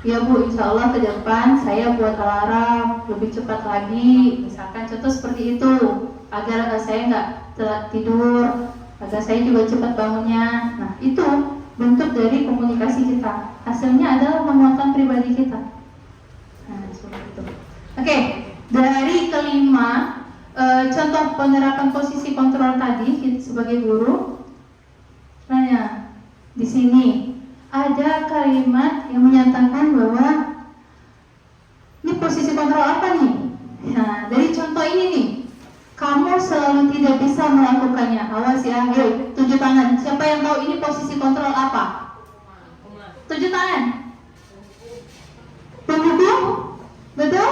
Ya Bu, insya Allah ke depan saya buat alarm lebih cepat lagi, misalkan contoh seperti itu, agar saya nggak telat tidur, agar saya juga cepat bangunnya. Nah itu bentuk dari komunikasi kita. Hasilnya adalah penguatan pribadi kita. Nah seperti itu. Oke. Dari kelima, contoh penerapan posisi kontrol tadi sebagai guru, tanya di sini ada kalimat yang menyatakan bahwa ini posisi kontrol apa nih? Nah, dari contoh ini nih, kamu selalu tidak bisa melakukannya. Awas ya, ayo tunjuk tangan. Siapa yang tahu ini posisi kontrol apa? Tunjuk tangan. Penghukum? Betul?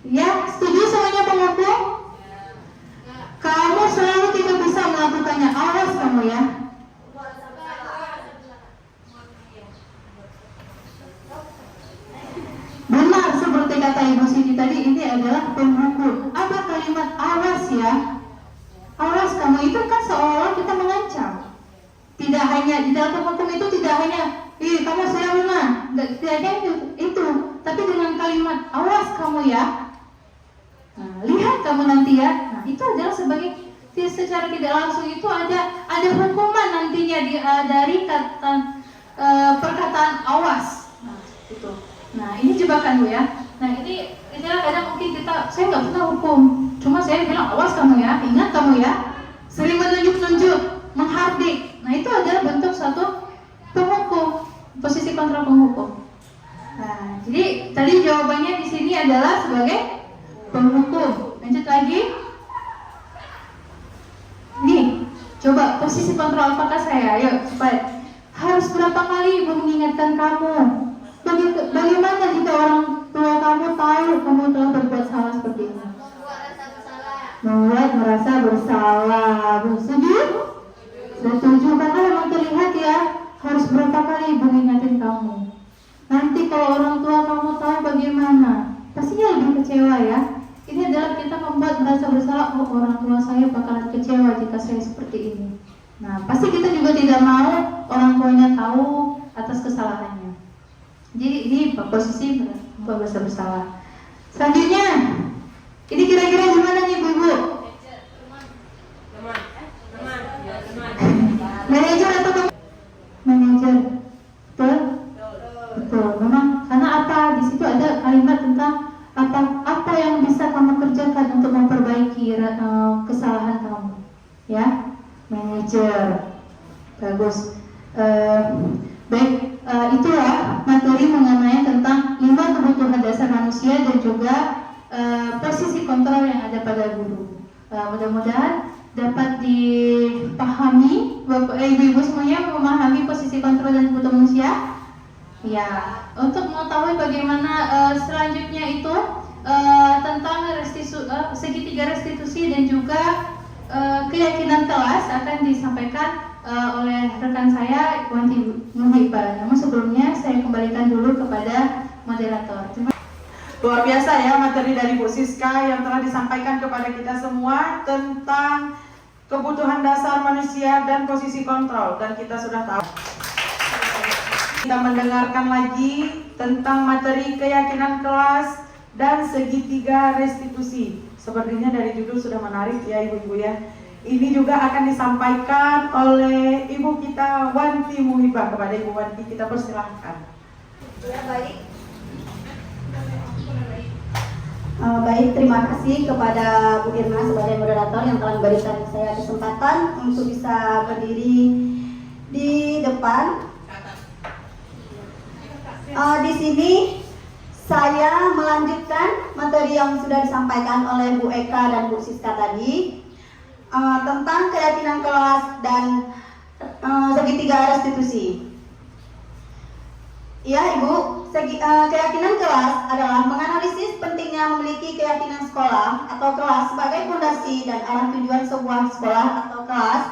Ya, setuju semuanya penghukum? Kamu selalu tidak bisa melakukannya. Awas kamu ya. Benar seperti kata Ibu Siti tadi, ini adalah penghukum. Ada kalimat awas ya. Awas kamu, itu kan seolah kita mengancam. Tidak hanya di dalam hukum itu tidak hanya kamu saya mana, tidak hanya itu, tapi dengan kalimat awas kamu ya. Nah, lihat kamu nanti ya. Nah, itu adalah sebagai secara tidak langsung itu ada hukuman nantinya dari kata perkataan awas. Nah, itu. Nah, ini jebakan Bu ya. Nah, ini kadang mungkin saya nggak pernah hukum, cuma saya bilang awas kamu ya, ingat kamu ya. Sering menunjuk-nunjuk, menghardik. Nah, itu adalah bentuk satu penghukum, posisi kontrol penghukum. Nah, jadi tadi jawabannya di sini adalah sebagai penghukum. Lanjut lagi. Nih, coba posisi kontrol apakah saya? Ayo cepat. Harus berapa kali Ibu mengingatkan kamu? Bagaimana jika orang tua kamu tahu kamu telah berbuat salah seperti ini? Membuat merasa bersalah. Setuju? Setuju, karena memang terlihat ya. Harus berapa kali Ibu mengingatkan kamu? Nanti kalau orang tua kamu tahu bagaimana? Pastinya lebih kecewa ya. Ini adalah kita membuat merasa bersalah. Oh, orang tua saya bakalan kecewa jika saya seperti ini. Nah, pasti kita juga tidak mau orang tuanya tahu atas kesalahannya. Jadi ini posisi membuat merasa bersalah. Selanjutnya, ini kira-kira gimana nih Ibu? Manajer atau manajer? Betul? Betul. Memang karena apa? Di situ ada kalimat tentang apa yang bisa kamu kerjakan untuk memperbaiki kesalahan kamu, ya, manajer. Bagus. Baik, itulah materi mengenai tentang 5 kebutuhan dasar manusia dan juga posisi kontrol yang ada pada guru. Mudah-mudahan dapat dipahami, Bapak Ibu semuanya memahami posisi kontrol dan kebutuhan manusia. Ya, untuk mengetahui bagaimana selanjutnya itu tentang segitiga restitusi dan juga keyakinan kelas akan disampaikan oleh rekan saya Wanti Muhibah. Namun sebelumnya saya kembalikan dulu kepada moderator. Luar biasa ya materi dari Bu Siska yang telah disampaikan kepada kita semua tentang kebutuhan dasar manusia dan posisi kontrol, dan kita sudah tahu. Kita mendengarkan lagi tentang materi keyakinan kelas dan segitiga restitusi. Sepertinya dari judul sudah menarik ya Ibu-ibu ya. Ini juga akan disampaikan oleh Ibu kita Wanti Muhibah. Kepada Ibu Wanti kita persilahkan. Ya, baik. Baik, terima kasih kepada Bu Irma sebagai moderator yang telah memberikan saya kesempatan untuk bisa berdiri di depan. Di sini saya melanjutkan materi yang sudah disampaikan oleh Bu Eka dan Bu Siska tadi tentang keyakinan kelas dan segitiga restitusi. Ya Ibu, keyakinan kelas adalah menganalisis pentingnya memiliki keyakinan sekolah atau kelas sebagai fondasi dan arah tujuan sebuah sekolah atau kelas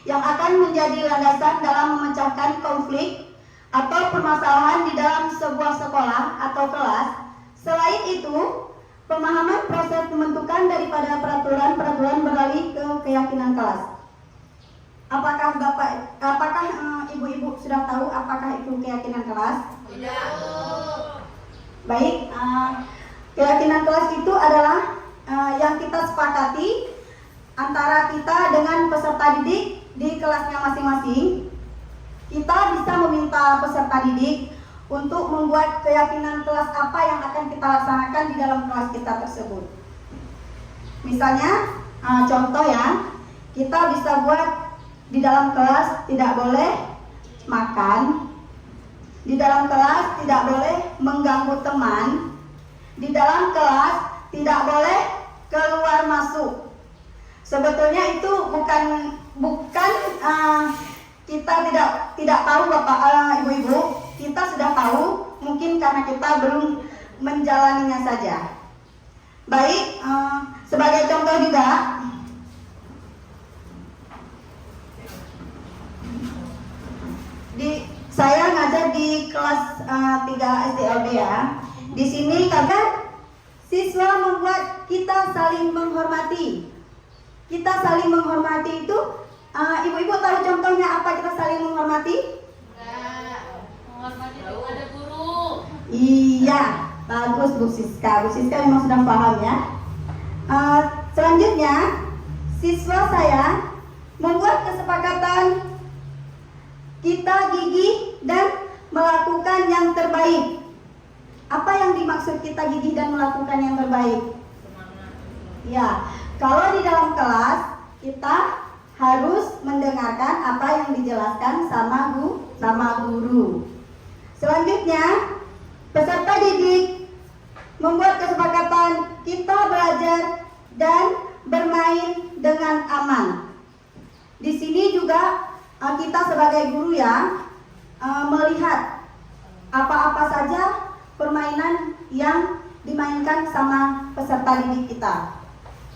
yang akan menjadi landasan dalam memecahkan konflik atau permasalahan di dalam sebuah sekolah atau kelas. Selain itu, pemahaman proses pembentukan daripada peraturan-peraturan beralih ke keyakinan kelas. Apakah ibu-ibu sudah tahu apakah itu keyakinan kelas? Tidak. Baik, keyakinan kelas itu adalah yang kita sepakati antara kita dengan peserta didik di kelasnya masing-masing. Kita bisa meminta peserta didik untuk membuat keyakinan kelas apa yang akan kita laksanakan di dalam kelas kita tersebut. Misalnya, contoh ya, kita bisa buat di dalam kelas tidak boleh makan, di dalam kelas tidak boleh mengganggu teman, di dalam kelas tidak boleh keluar masuk. Sebetulnya itu bukan kita tidak tahu Bapak Ibu-ibu, kita sudah tahu, mungkin karena kita belum menjalaninya saja. Baik, sebagai contoh juga, saya ngajar di kelas 3 SDLB ya. Di sini kadang siswa membuat kita saling menghormati. Kita saling menghormati itu, ibu-ibu tahu contohnya apa kita saling menghormati? Menghormati itu ada guru. Iya, bagus Bu Siska. Bu Siska memang sudah paham ya. Selanjutnya, siswa saya membuat kesepakatan kita gigih dan melakukan yang terbaik. Apa yang dimaksud kita gigih dan melakukan yang terbaik? Ya, kalau di dalam kelas kita harus mendengarkan apa yang dijelaskan sama guru. Selanjutnya, peserta didik membuat kesepakatan kita belajar dan bermain dengan aman. Di sini juga kita sebagai guru ya melihat apa-apa saja permainan yang dimainkan sama peserta didik kita.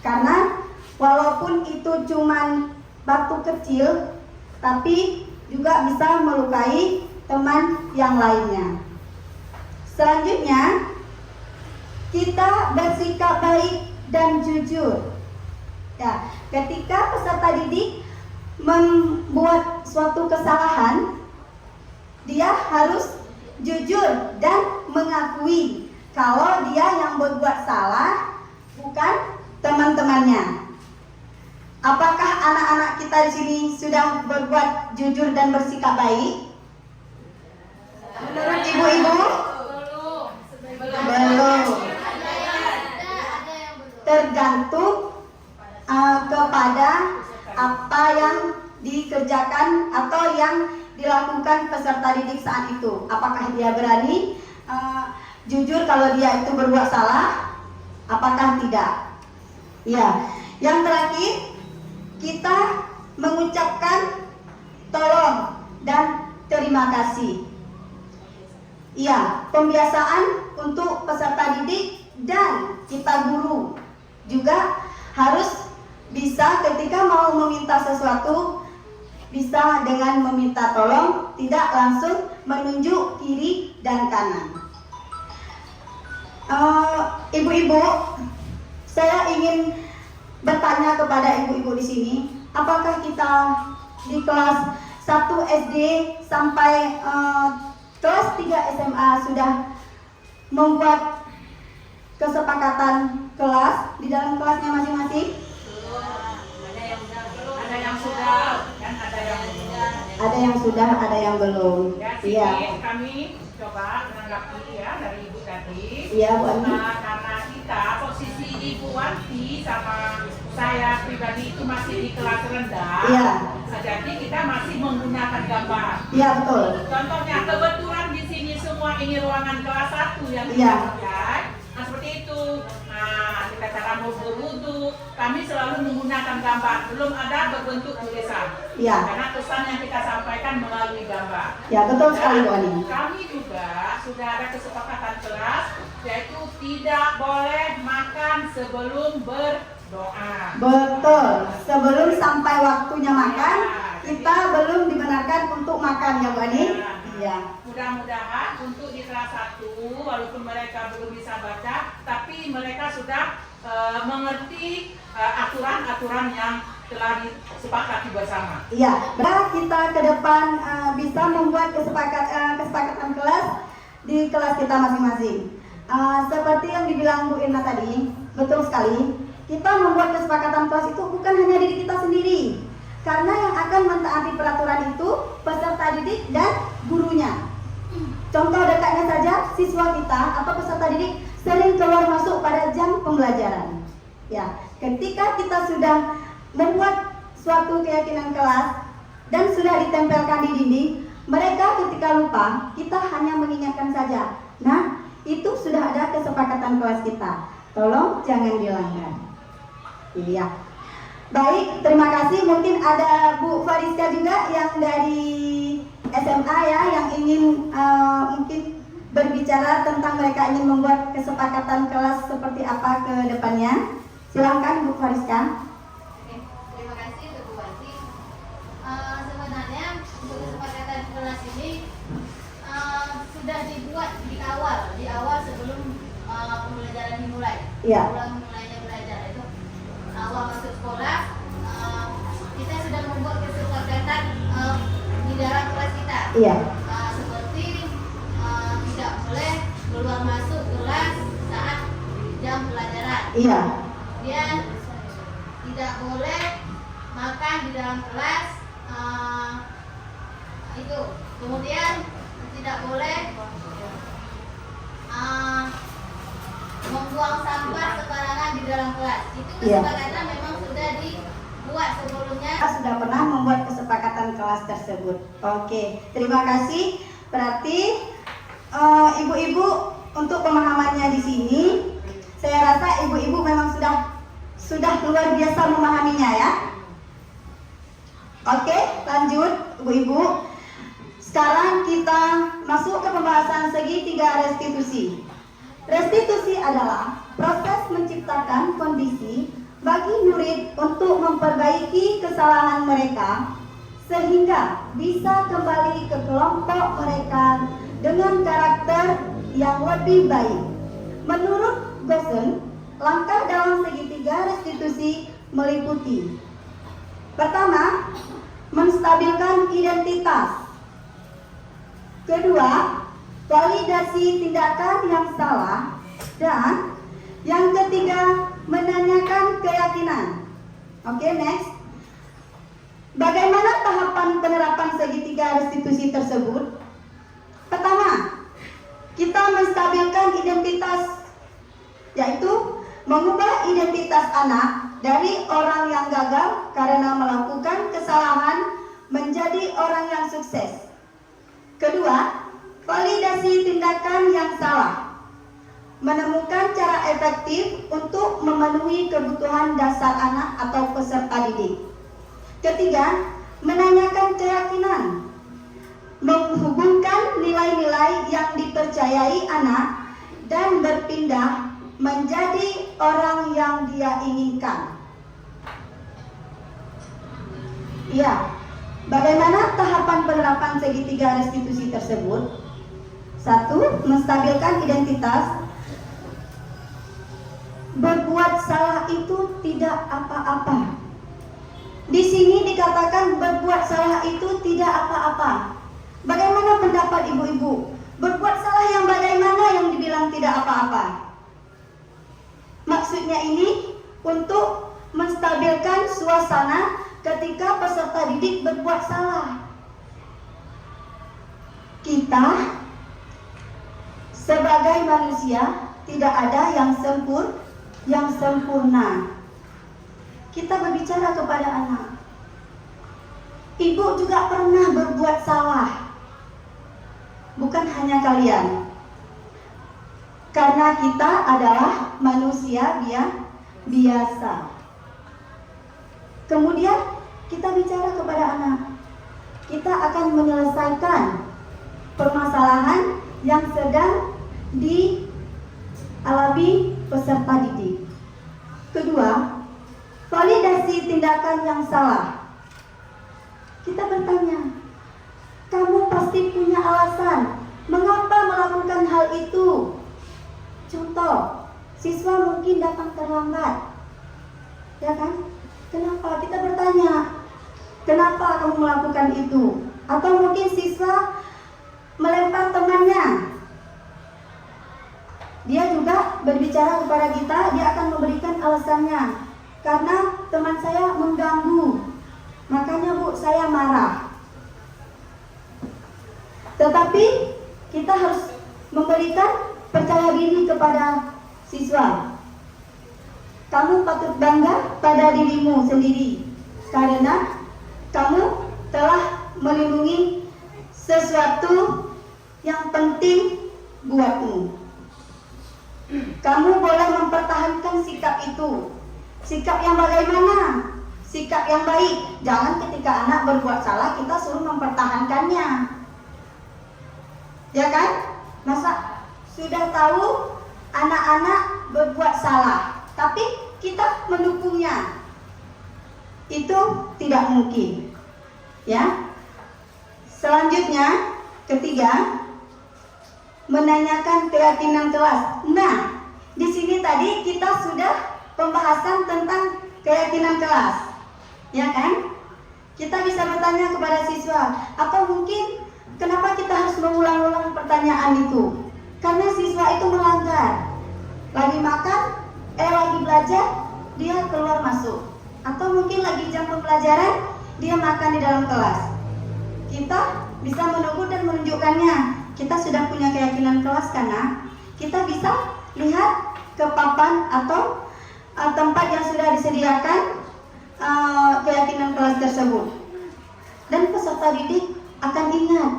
Karena walaupun itu cuman batu kecil, tapi juga bisa melukai teman yang lainnya. Selanjutnya, kita bersikap baik dan jujur. Ya, ketika peserta didik membuat suatu kesalahan, dia harus jujur dan mengakui kalau dia yang berbuat salah, bukan teman-temannya. Apakah anak-anak kita di sini sudah berbuat jujur dan bersikap baik? Menurut ibu-ibu? Belum. Tergantung kepada apa yang dikerjakan atau yang dilakukan peserta didik saat itu. Apakah dia berani jujur kalau dia itu berbuat salah? Apakah tidak? Ya, yang terakhir, kita mengucapkan tolong dan terima kasih. Iya, pembiasaan untuk peserta didik dan kita guru juga harus bisa ketika mau meminta sesuatu, bisa dengan meminta tolong, tidak langsung menunjuk kiri dan kanan. Ibu-ibu, saya ingin bertanya kepada ibu-ibu di sini, apakah kita di kelas 1 SD sampai kelas 3 SMA sudah membuat kesepakatan kelas di dalam kelasnya masing-masing? Ada yang sudah dan ada yang belum. Ada yang sudah, ada yang belum. Ya, Iya. sedikit kami coba menanggapi ya dari Ibu tadi. Iya, Bu Ani. Karena kita posisi Ibu Wanti sama saya pribadi itu masih di kelas rendah. Iya. Jadi kita masih menggunakan gambar. Iya, betul. Contohnya kebetulan di sini semua ini ruangan kelas 1 yang kita Iya. pakai. Nah seperti itu. Nah kita cara mau berwudu, kami selalu menggunakan gambar. Belum ada berbentuk tulisan. Iya. Karena pesan yang kita sampaikan melalui gambar. Ya, betul sekali Bu Ani. Kami juga sudah ada kesepakatan kelas, yaitu tidak boleh makan sebelum berdoa. Betul. Sebelum sampai waktunya makan, kita belum dibenarkan untuk makan ya Bu Ani. Iya. Mudah-mudahan untuk di kelas 1, walaupun mereka belum bisa baca, tapi mereka sudah mengerti aturan-aturan yang telah disepakati bersama. Iya, kita ke depan bisa membuat kesepakatan kelas di kelas kita masing-masing. Seperti yang dibilang Bu Irna tadi, betul sekali. Kita membuat kesepakatan kelas itu bukan hanya diri kita sendiri, karena yang akan mentaati peraturan itu peserta didik dan gurunya. Contoh dekatnya saja, siswa kita atau peserta didik sering keluar masuk pada jam pembelajaran. Ya, ketika kita sudah membuat suatu keyakinan kelas dan sudah ditempelkan di dinding, mereka ketika lupa, kita hanya mengingatkan saja. Nah, itu sudah ada kesepakatan kelas kita. Tolong jangan dilanggar. Iya. Baik, terima kasih. Mungkin ada Bu Fariska juga yang dari SMA ya, yang ingin mungkin berbicara tentang mereka ingin membuat kesepakatan kelas seperti apa ke depannya. Silakan Bu Fariska. Terima kasih Bu Wanti. Sebenarnya untuk kesepakatan kelas ini sudah dibuat di awal sebelum pembelajaran dimulai. Iya. Mulainya belajar itu awal masuk sekolah, kita sudah membuat kesepakatan di dalam kelas kita. Iya. Seperti tidak boleh keluar masuk kelas saat jam pelajaran. Iya. Kemudian tidak boleh makan di dalam kelas, itu. Kemudian tidak boleh membuang sampah sembarangan di dalam kelas. Itu kesepakatan memang sudah dibuat sebelumnya. Kita sudah pernah membuat kesepakatan kelas tersebut. Oke, terima kasih. Berarti ibu-ibu untuk pemahamannya di sini, saya rasa ibu-ibu memang sudah luar biasa memahaminya ya. Oke, lanjut ibu-ibu. Sekarang kita masuk ke pembahasan segitiga restitusi. Restitusi adalah proses menciptakan kondisi bagi murid untuk memperbaiki kesalahan mereka sehingga bisa kembali ke kelompok mereka dengan karakter yang lebih baik. Menurut Gosen, langkah dalam segitiga restitusi meliputi: pertama, menstabilkan identitas. Kedua, validasi tindakan yang salah. Dan yang ketiga, menanyakan keyakinan. Oke, next. Bagaimana tahapan penerapan segitiga restitusi tersebut? Pertama, kita menstabilkan identitas, yaitu mengubah identitas anak dari orang yang gagal karena melakukan kesalahan menjadi orang yang sukses. Kedua, validasi tindakan yang salah, menemukan cara efektif untuk memenuhi kebutuhan dasar anak atau peserta didik. Ketiga, menanyakan keyakinan, menghubungkan nilai-nilai yang dipercayai anak dan berpindah menjadi orang yang dia inginkan. Iya. Bagaimana tahapan penerapan segitiga restitusi tersebut? 1. Menstabilkan identitas. Berbuat salah itu tidak apa-apa. Di sini dikatakan berbuat salah itu tidak apa-apa. Bagaimana pendapat ibu-ibu? Berbuat salah yang bagaimana yang dibilang tidak apa-apa? Maksudnya ini untuk menstabilkan suasana ketika peserta didik berbuat salah. Kita sebagai manusia tidak ada yang sempurna. yang sempurna. Kita berbicara kepada anak. Ibu juga pernah berbuat salah. Bukan hanya kalian. Karena kita adalah manusia biasa. Kemudian kita bicara kepada anak. Kita akan menyelesaikan permasalahan yang sedang dialami peserta didik. Kedua, validasi tindakan yang salah. Kita bertanya, kamu pasti punya alasan mengapa melakukan hal itu. Contoh, siswa mungkin datang terlambat, ya kan? Kenapa? Kita bertanya, kenapa kamu melakukan itu? Atau mungkin siswa melempar temannya. Dia juga berbicara kepada kita, dia akan memberikan alasannya. Karena teman saya mengganggu, makanya Bu, saya marah. Tetapi kita harus memberikan percaya diri kepada siswa. Kamu patut bangga pada dirimu sendiri, karena kamu telah melindungi sesuatu yang penting buatmu. Kamu boleh mempertahankan sikap itu. Sikap yang bagaimana? Sikap yang baik. Jangan ketika anak berbuat salah kita suruh mempertahankannya, ya kan? Masa sudah tahu anak-anak berbuat salah, tapi kita mendukungnya? Itu tidak mungkin, ya. Selanjutnya, ketiga, menanyakan keyakinan kelas. Nah, di sini tadi kita sudah pembahasan tentang keyakinan kelas, ya kan? Kita bisa bertanya kepada siswa, atau mungkin kenapa kita harus mengulang-ulang pertanyaan itu? Karena siswa itu melanggar. Lagi makan, lagi belajar, dia keluar masuk. Atau mungkin lagi jam pembelajaran, dia makan di dalam kelas. Kita bisa menunggu dan menunjukkannya. Kita sudah punya keyakinan kelas karena kita bisa lihat ke papan atau tempat yang sudah disediakan keyakinan kelas tersebut. Dan peserta didik akan ingat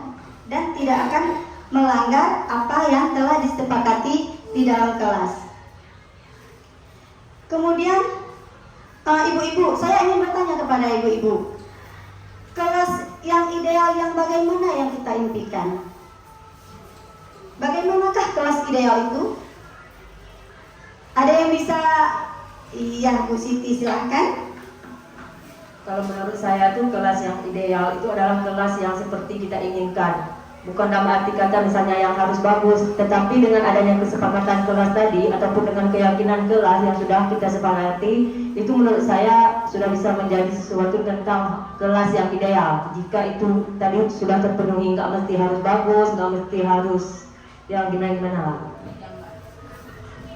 dan tidak akan melanggar apa yang telah disepakati di dalam kelas. Kemudian ibu-ibu, saya ingin bertanya kepada ibu-ibu, kelas yang ideal yang bagaimana yang kita impikan? Bagaimanakah kelas ideal itu? Ada yang bisa? Iya, Bu Siti, silahkan. Kalau menurut saya tuh kelas yang ideal itu adalah kelas yang seperti kita inginkan. Bukan dalam arti kata misalnya yang harus bagus, tetapi dengan adanya kesepakatan kelas tadi ataupun dengan keyakinan kelas yang sudah kita sepakati, itu menurut saya sudah bisa menjadi sesuatu tentang kelas yang ideal. Jika itu tadi sudah terpenuhi, nggak mesti harus bagus, nggak mesti harus yang gimana lah.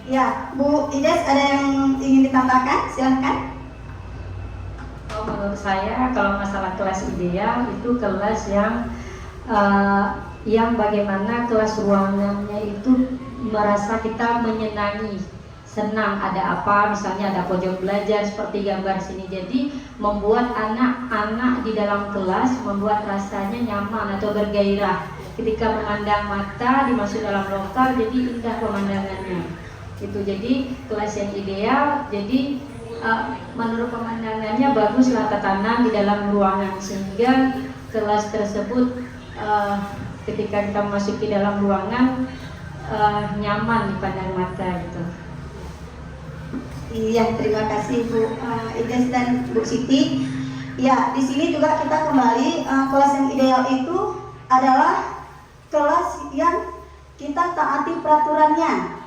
Ya, Bu Ides, ada yang ingin ditambahkan? Silahkan. Kalau menurut saya, kalau masalah kelas ideal itu kelas yang bagaimana kelas ruangannya itu merasa kita menyenangi, senang. Ada apa, misalnya ada pojok belajar seperti gambar sini. Jadi membuat anak-anak di dalam kelas membuat rasanya nyaman atau bergairah. Ketika memandang mata dimasuk dalam lokal, jadi indah pemandangannya. Itu jadi kelas yang ideal. Jadi menurut pemandangannya baguslah tatanan di dalam ruangan, sehingga kelas tersebut ketika kita memasuki dalam ruangan nyaman dipandang mata gitu. Iya, terima kasih Bu Ides dan Bu Siti. Ya, di sini juga kita kembali kelas yang ideal itu adalah kelas yang kita taati peraturannya,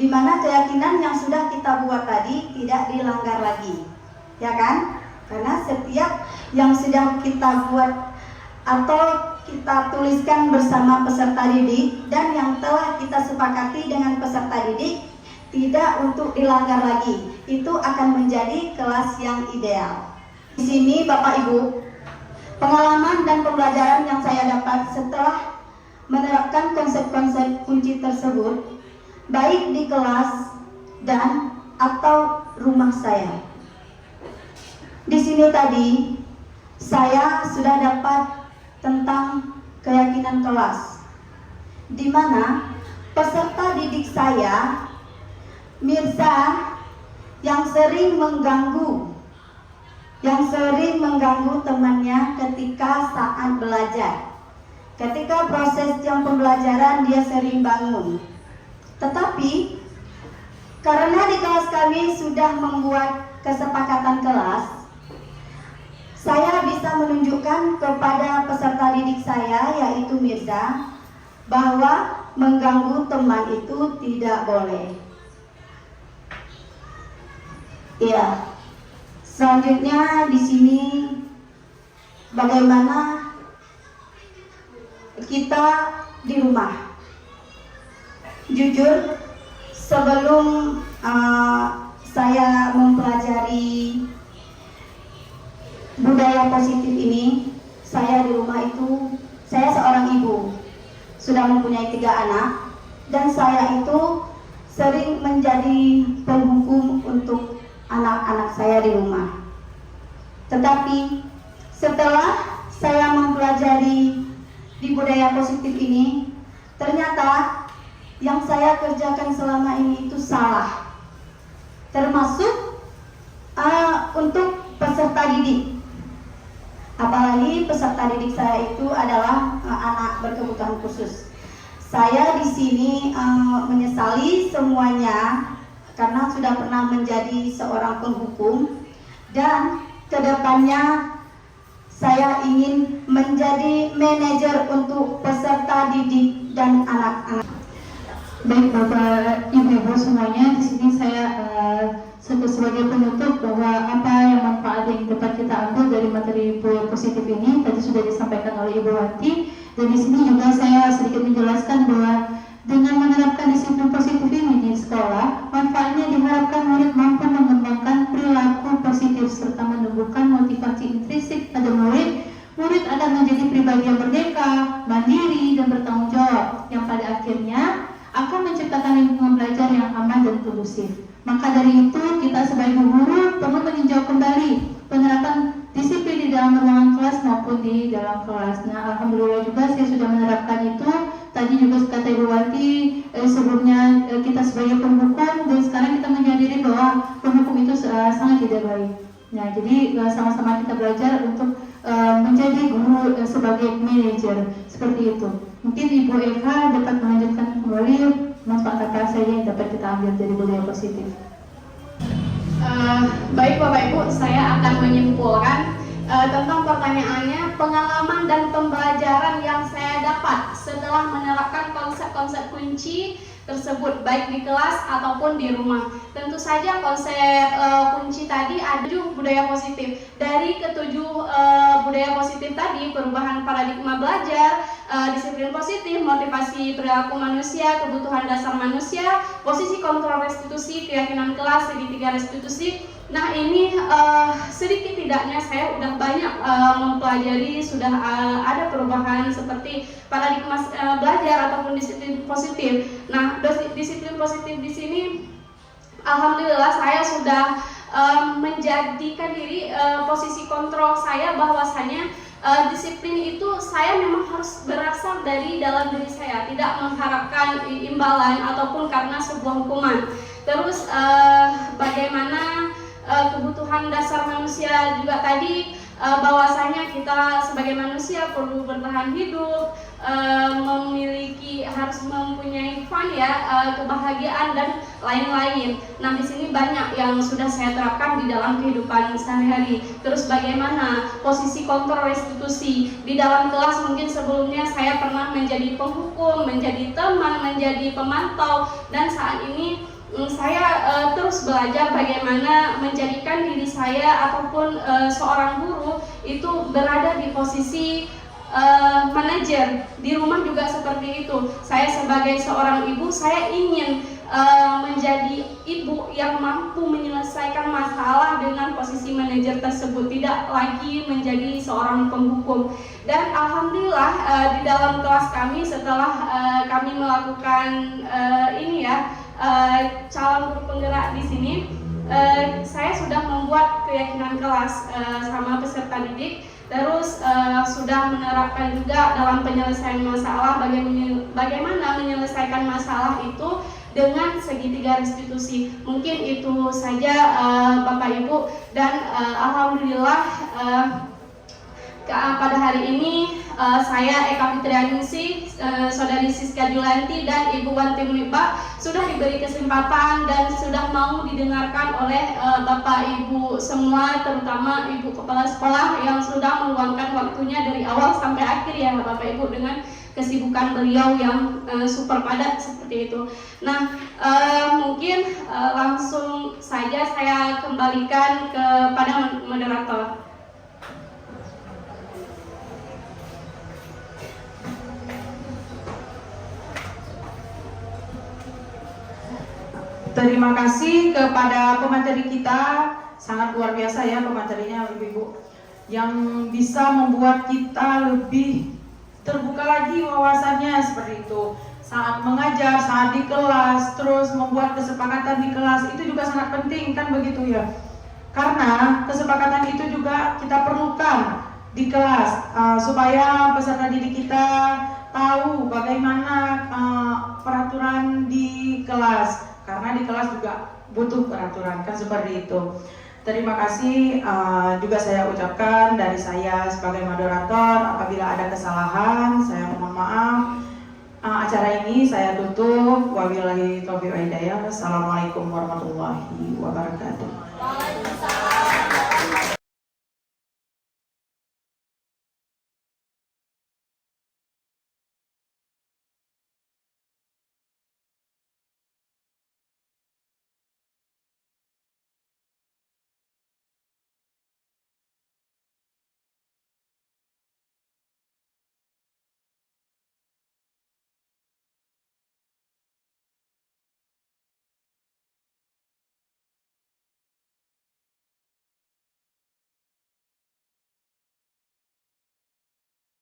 di mana keyakinan yang sudah kita buat tadi tidak dilanggar lagi, ya kan? Karena setiap yang sudah kita buat atau kita tuliskan bersama peserta didik dan yang telah kita sepakati dengan peserta didik tidak untuk dilanggar lagi, itu akan menjadi kelas yang ideal. Di sini Bapak Ibu, pengalaman dan pembelajaran yang saya dapat setelah menerapkan konsep-konsep kunci tersebut, baik di kelas dan atau rumah saya. Di sini tadi saya sudah dapat tentang keyakinan kelas, di mana peserta didik saya, Mirza, yang sering mengganggu temannya ketika saat belajar. Ketika proses jam pembelajaran dia sering bangun. Tetapi karena di kelas kami sudah membuat kesepakatan kelas, saya bisa menunjukkan kepada peserta didik saya, yaitu Mirza, bahwa mengganggu teman itu tidak boleh. Ya, selanjutnya di sini bagaimana kita di rumah. Jujur, sebelum saya mempelajari budaya positif ini, saya di rumah itu, saya seorang ibu, sudah mempunyai 3 anak, dan saya itu sering menjadi penghukum untuk anak-anak saya di rumah. Tetapi setelah saya mempelajari di budaya positif ini, ternyata yang saya kerjakan selama ini itu salah, termasuk untuk peserta didik. Apalagi peserta didik saya itu adalah anak berkebutuhan khusus. Saya di sini menyesali semuanya karena sudah pernah menjadi seorang penghukum, dan kedepannya saya ingin menjadi manajer untuk peserta didik dan anak-anak. Baik Bapak Ibu semuanya, di sini saya sebagai penutup bahwa apa yang manfaat yang dapat kita ambil dari materi budaya positif ini tadi sudah disampaikan oleh Ibu Wanti, dan di sini juga saya sedikit menjelaskan bahwa dengan menerapkan disiplin positif ini di sekolah, manfaatnya diharapkan murid mampu mengembangkan perilaku positif serta menumbuhkan motivasi intrinsik pada murid. Murid akan menjadi pribadi yang merdeka, mandiri, dan bertanggung jawab, yang pada akhirnya akan menciptakan lingkungan belajar yang aman dan kondusif. Maka dari itu, kita sebagai guru perlu meninjau kembali penerapan disiplin di dalam ruangan kelas maupun di dalam kelas. Nah, alhamdulillah juga saya sudah menerapkan itu. Tadi juga kata Ibu Wanti, sebelumnya kita sebagai penghukum, dan sekarang kita menyadari bahwa penghukum itu sangat tidak baik. Nah, jadi sama-sama kita belajar untuk menjadi guru sebagai manajer, seperti itu. Mungkin Ibu Eka dapat melanjutkan kembali manfaat apa saja yang dapat kita ambil dari budaya positif. Baik Bapak Ibu, saya akan menyimpulkan tentang pertanyaannya, pengalaman dan pembelajaran yang saya dapat setelah menerapkan konsep-konsep kunci tersebut baik di kelas ataupun di rumah. Tentu saja konsep kunci tadi ada budaya positif. Dari ketujuh budaya positif tadi, perubahan paradigma belajar, disiplin positif, motivasi perilaku manusia, kebutuhan dasar manusia, posisi kontrol restitusi, keyakinan kelas, segitiga restitusi. Nah, ini sedikit tidaknya saya udah banyak mempelajari, sudah ada perubahan seperti paradigma belajar ataupun disiplin positif. Nah, disiplin positif di sini alhamdulillah saya sudah menjadikan diri posisi kontrol saya bahwasanya disiplin itu saya memang harus berasal dari dalam diri saya, tidak mengharapkan imbalan ataupun karena sebuah hukuman. Terus bagaimana kebutuhan dasar manusia juga tadi, bahwasanya kita sebagai manusia perlu bertahan hidup, harus mempunyai fun ya, kebahagiaan dan lain-lain. Nah, di sini banyak yang sudah saya terapkan di dalam kehidupan sehari-hari. Terus bagaimana posisi kontrol restitusi di dalam kelas, mungkin sebelumnya saya pernah menjadi penghukum, menjadi teman, menjadi pemantau, dan saat ini saya terus belajar bagaimana menjadikan diri saya ataupun seorang guru itu berada di posisi manajer. Di rumah juga seperti itu. Saya sebagai seorang ibu, saya ingin menjadi ibu yang mampu menyelesaikan masalah dengan posisi manajer tersebut, tidak lagi menjadi seorang penghukum. Dan alhamdulillah di dalam kelas kami setelah kami melakukan calon guru penggerak di sini, saya sudah membuat keyakinan kelas sama peserta didik, terus sudah menerapkan juga dalam penyelesaian masalah bagaimana menyelesaikan masalah itu dengan segitiga restitusi. Mungkin itu saja Bapak Ibu, dan alhamdulillah pada hari ini saya Eka Fitrianingsih, Saudari Siska Julanti dan Ibu Wanti Munipa sudah diberi kesempatan dan sudah mau didengarkan oleh Bapak Ibu semua, terutama Ibu Kepala Sekolah yang sudah meluangkan waktunya dari awal sampai akhir ya Bapak Ibu, dengan kesibukan beliau yang super padat seperti itu. Nah, mungkin langsung saja saya kembalikan kepada moderator. Terima kasih kepada pemateri kita, sangat luar biasa ya pematerinya Ibu-Ibu, yang bisa membuat kita lebih terbuka lagi wawasannya seperti itu. Saat mengajar, saat di kelas, terus membuat kesepakatan di kelas, itu juga sangat penting kan begitu ya. Karena kesepakatan itu juga kita perlukan di kelas supaya peserta didik kita tahu bagaimana peraturan di kelas. Karena di kelas juga butuh peraturan kan seperti itu. Terima kasih juga saya ucapkan dari saya sebagai moderator. Apabila ada kesalahan saya mohon maaf. Acara ini saya tutup. Wabillahi taufiq wal hidayah. Assalamualaikum warahmatullahi wabarakatuh. Waalaikumsalam.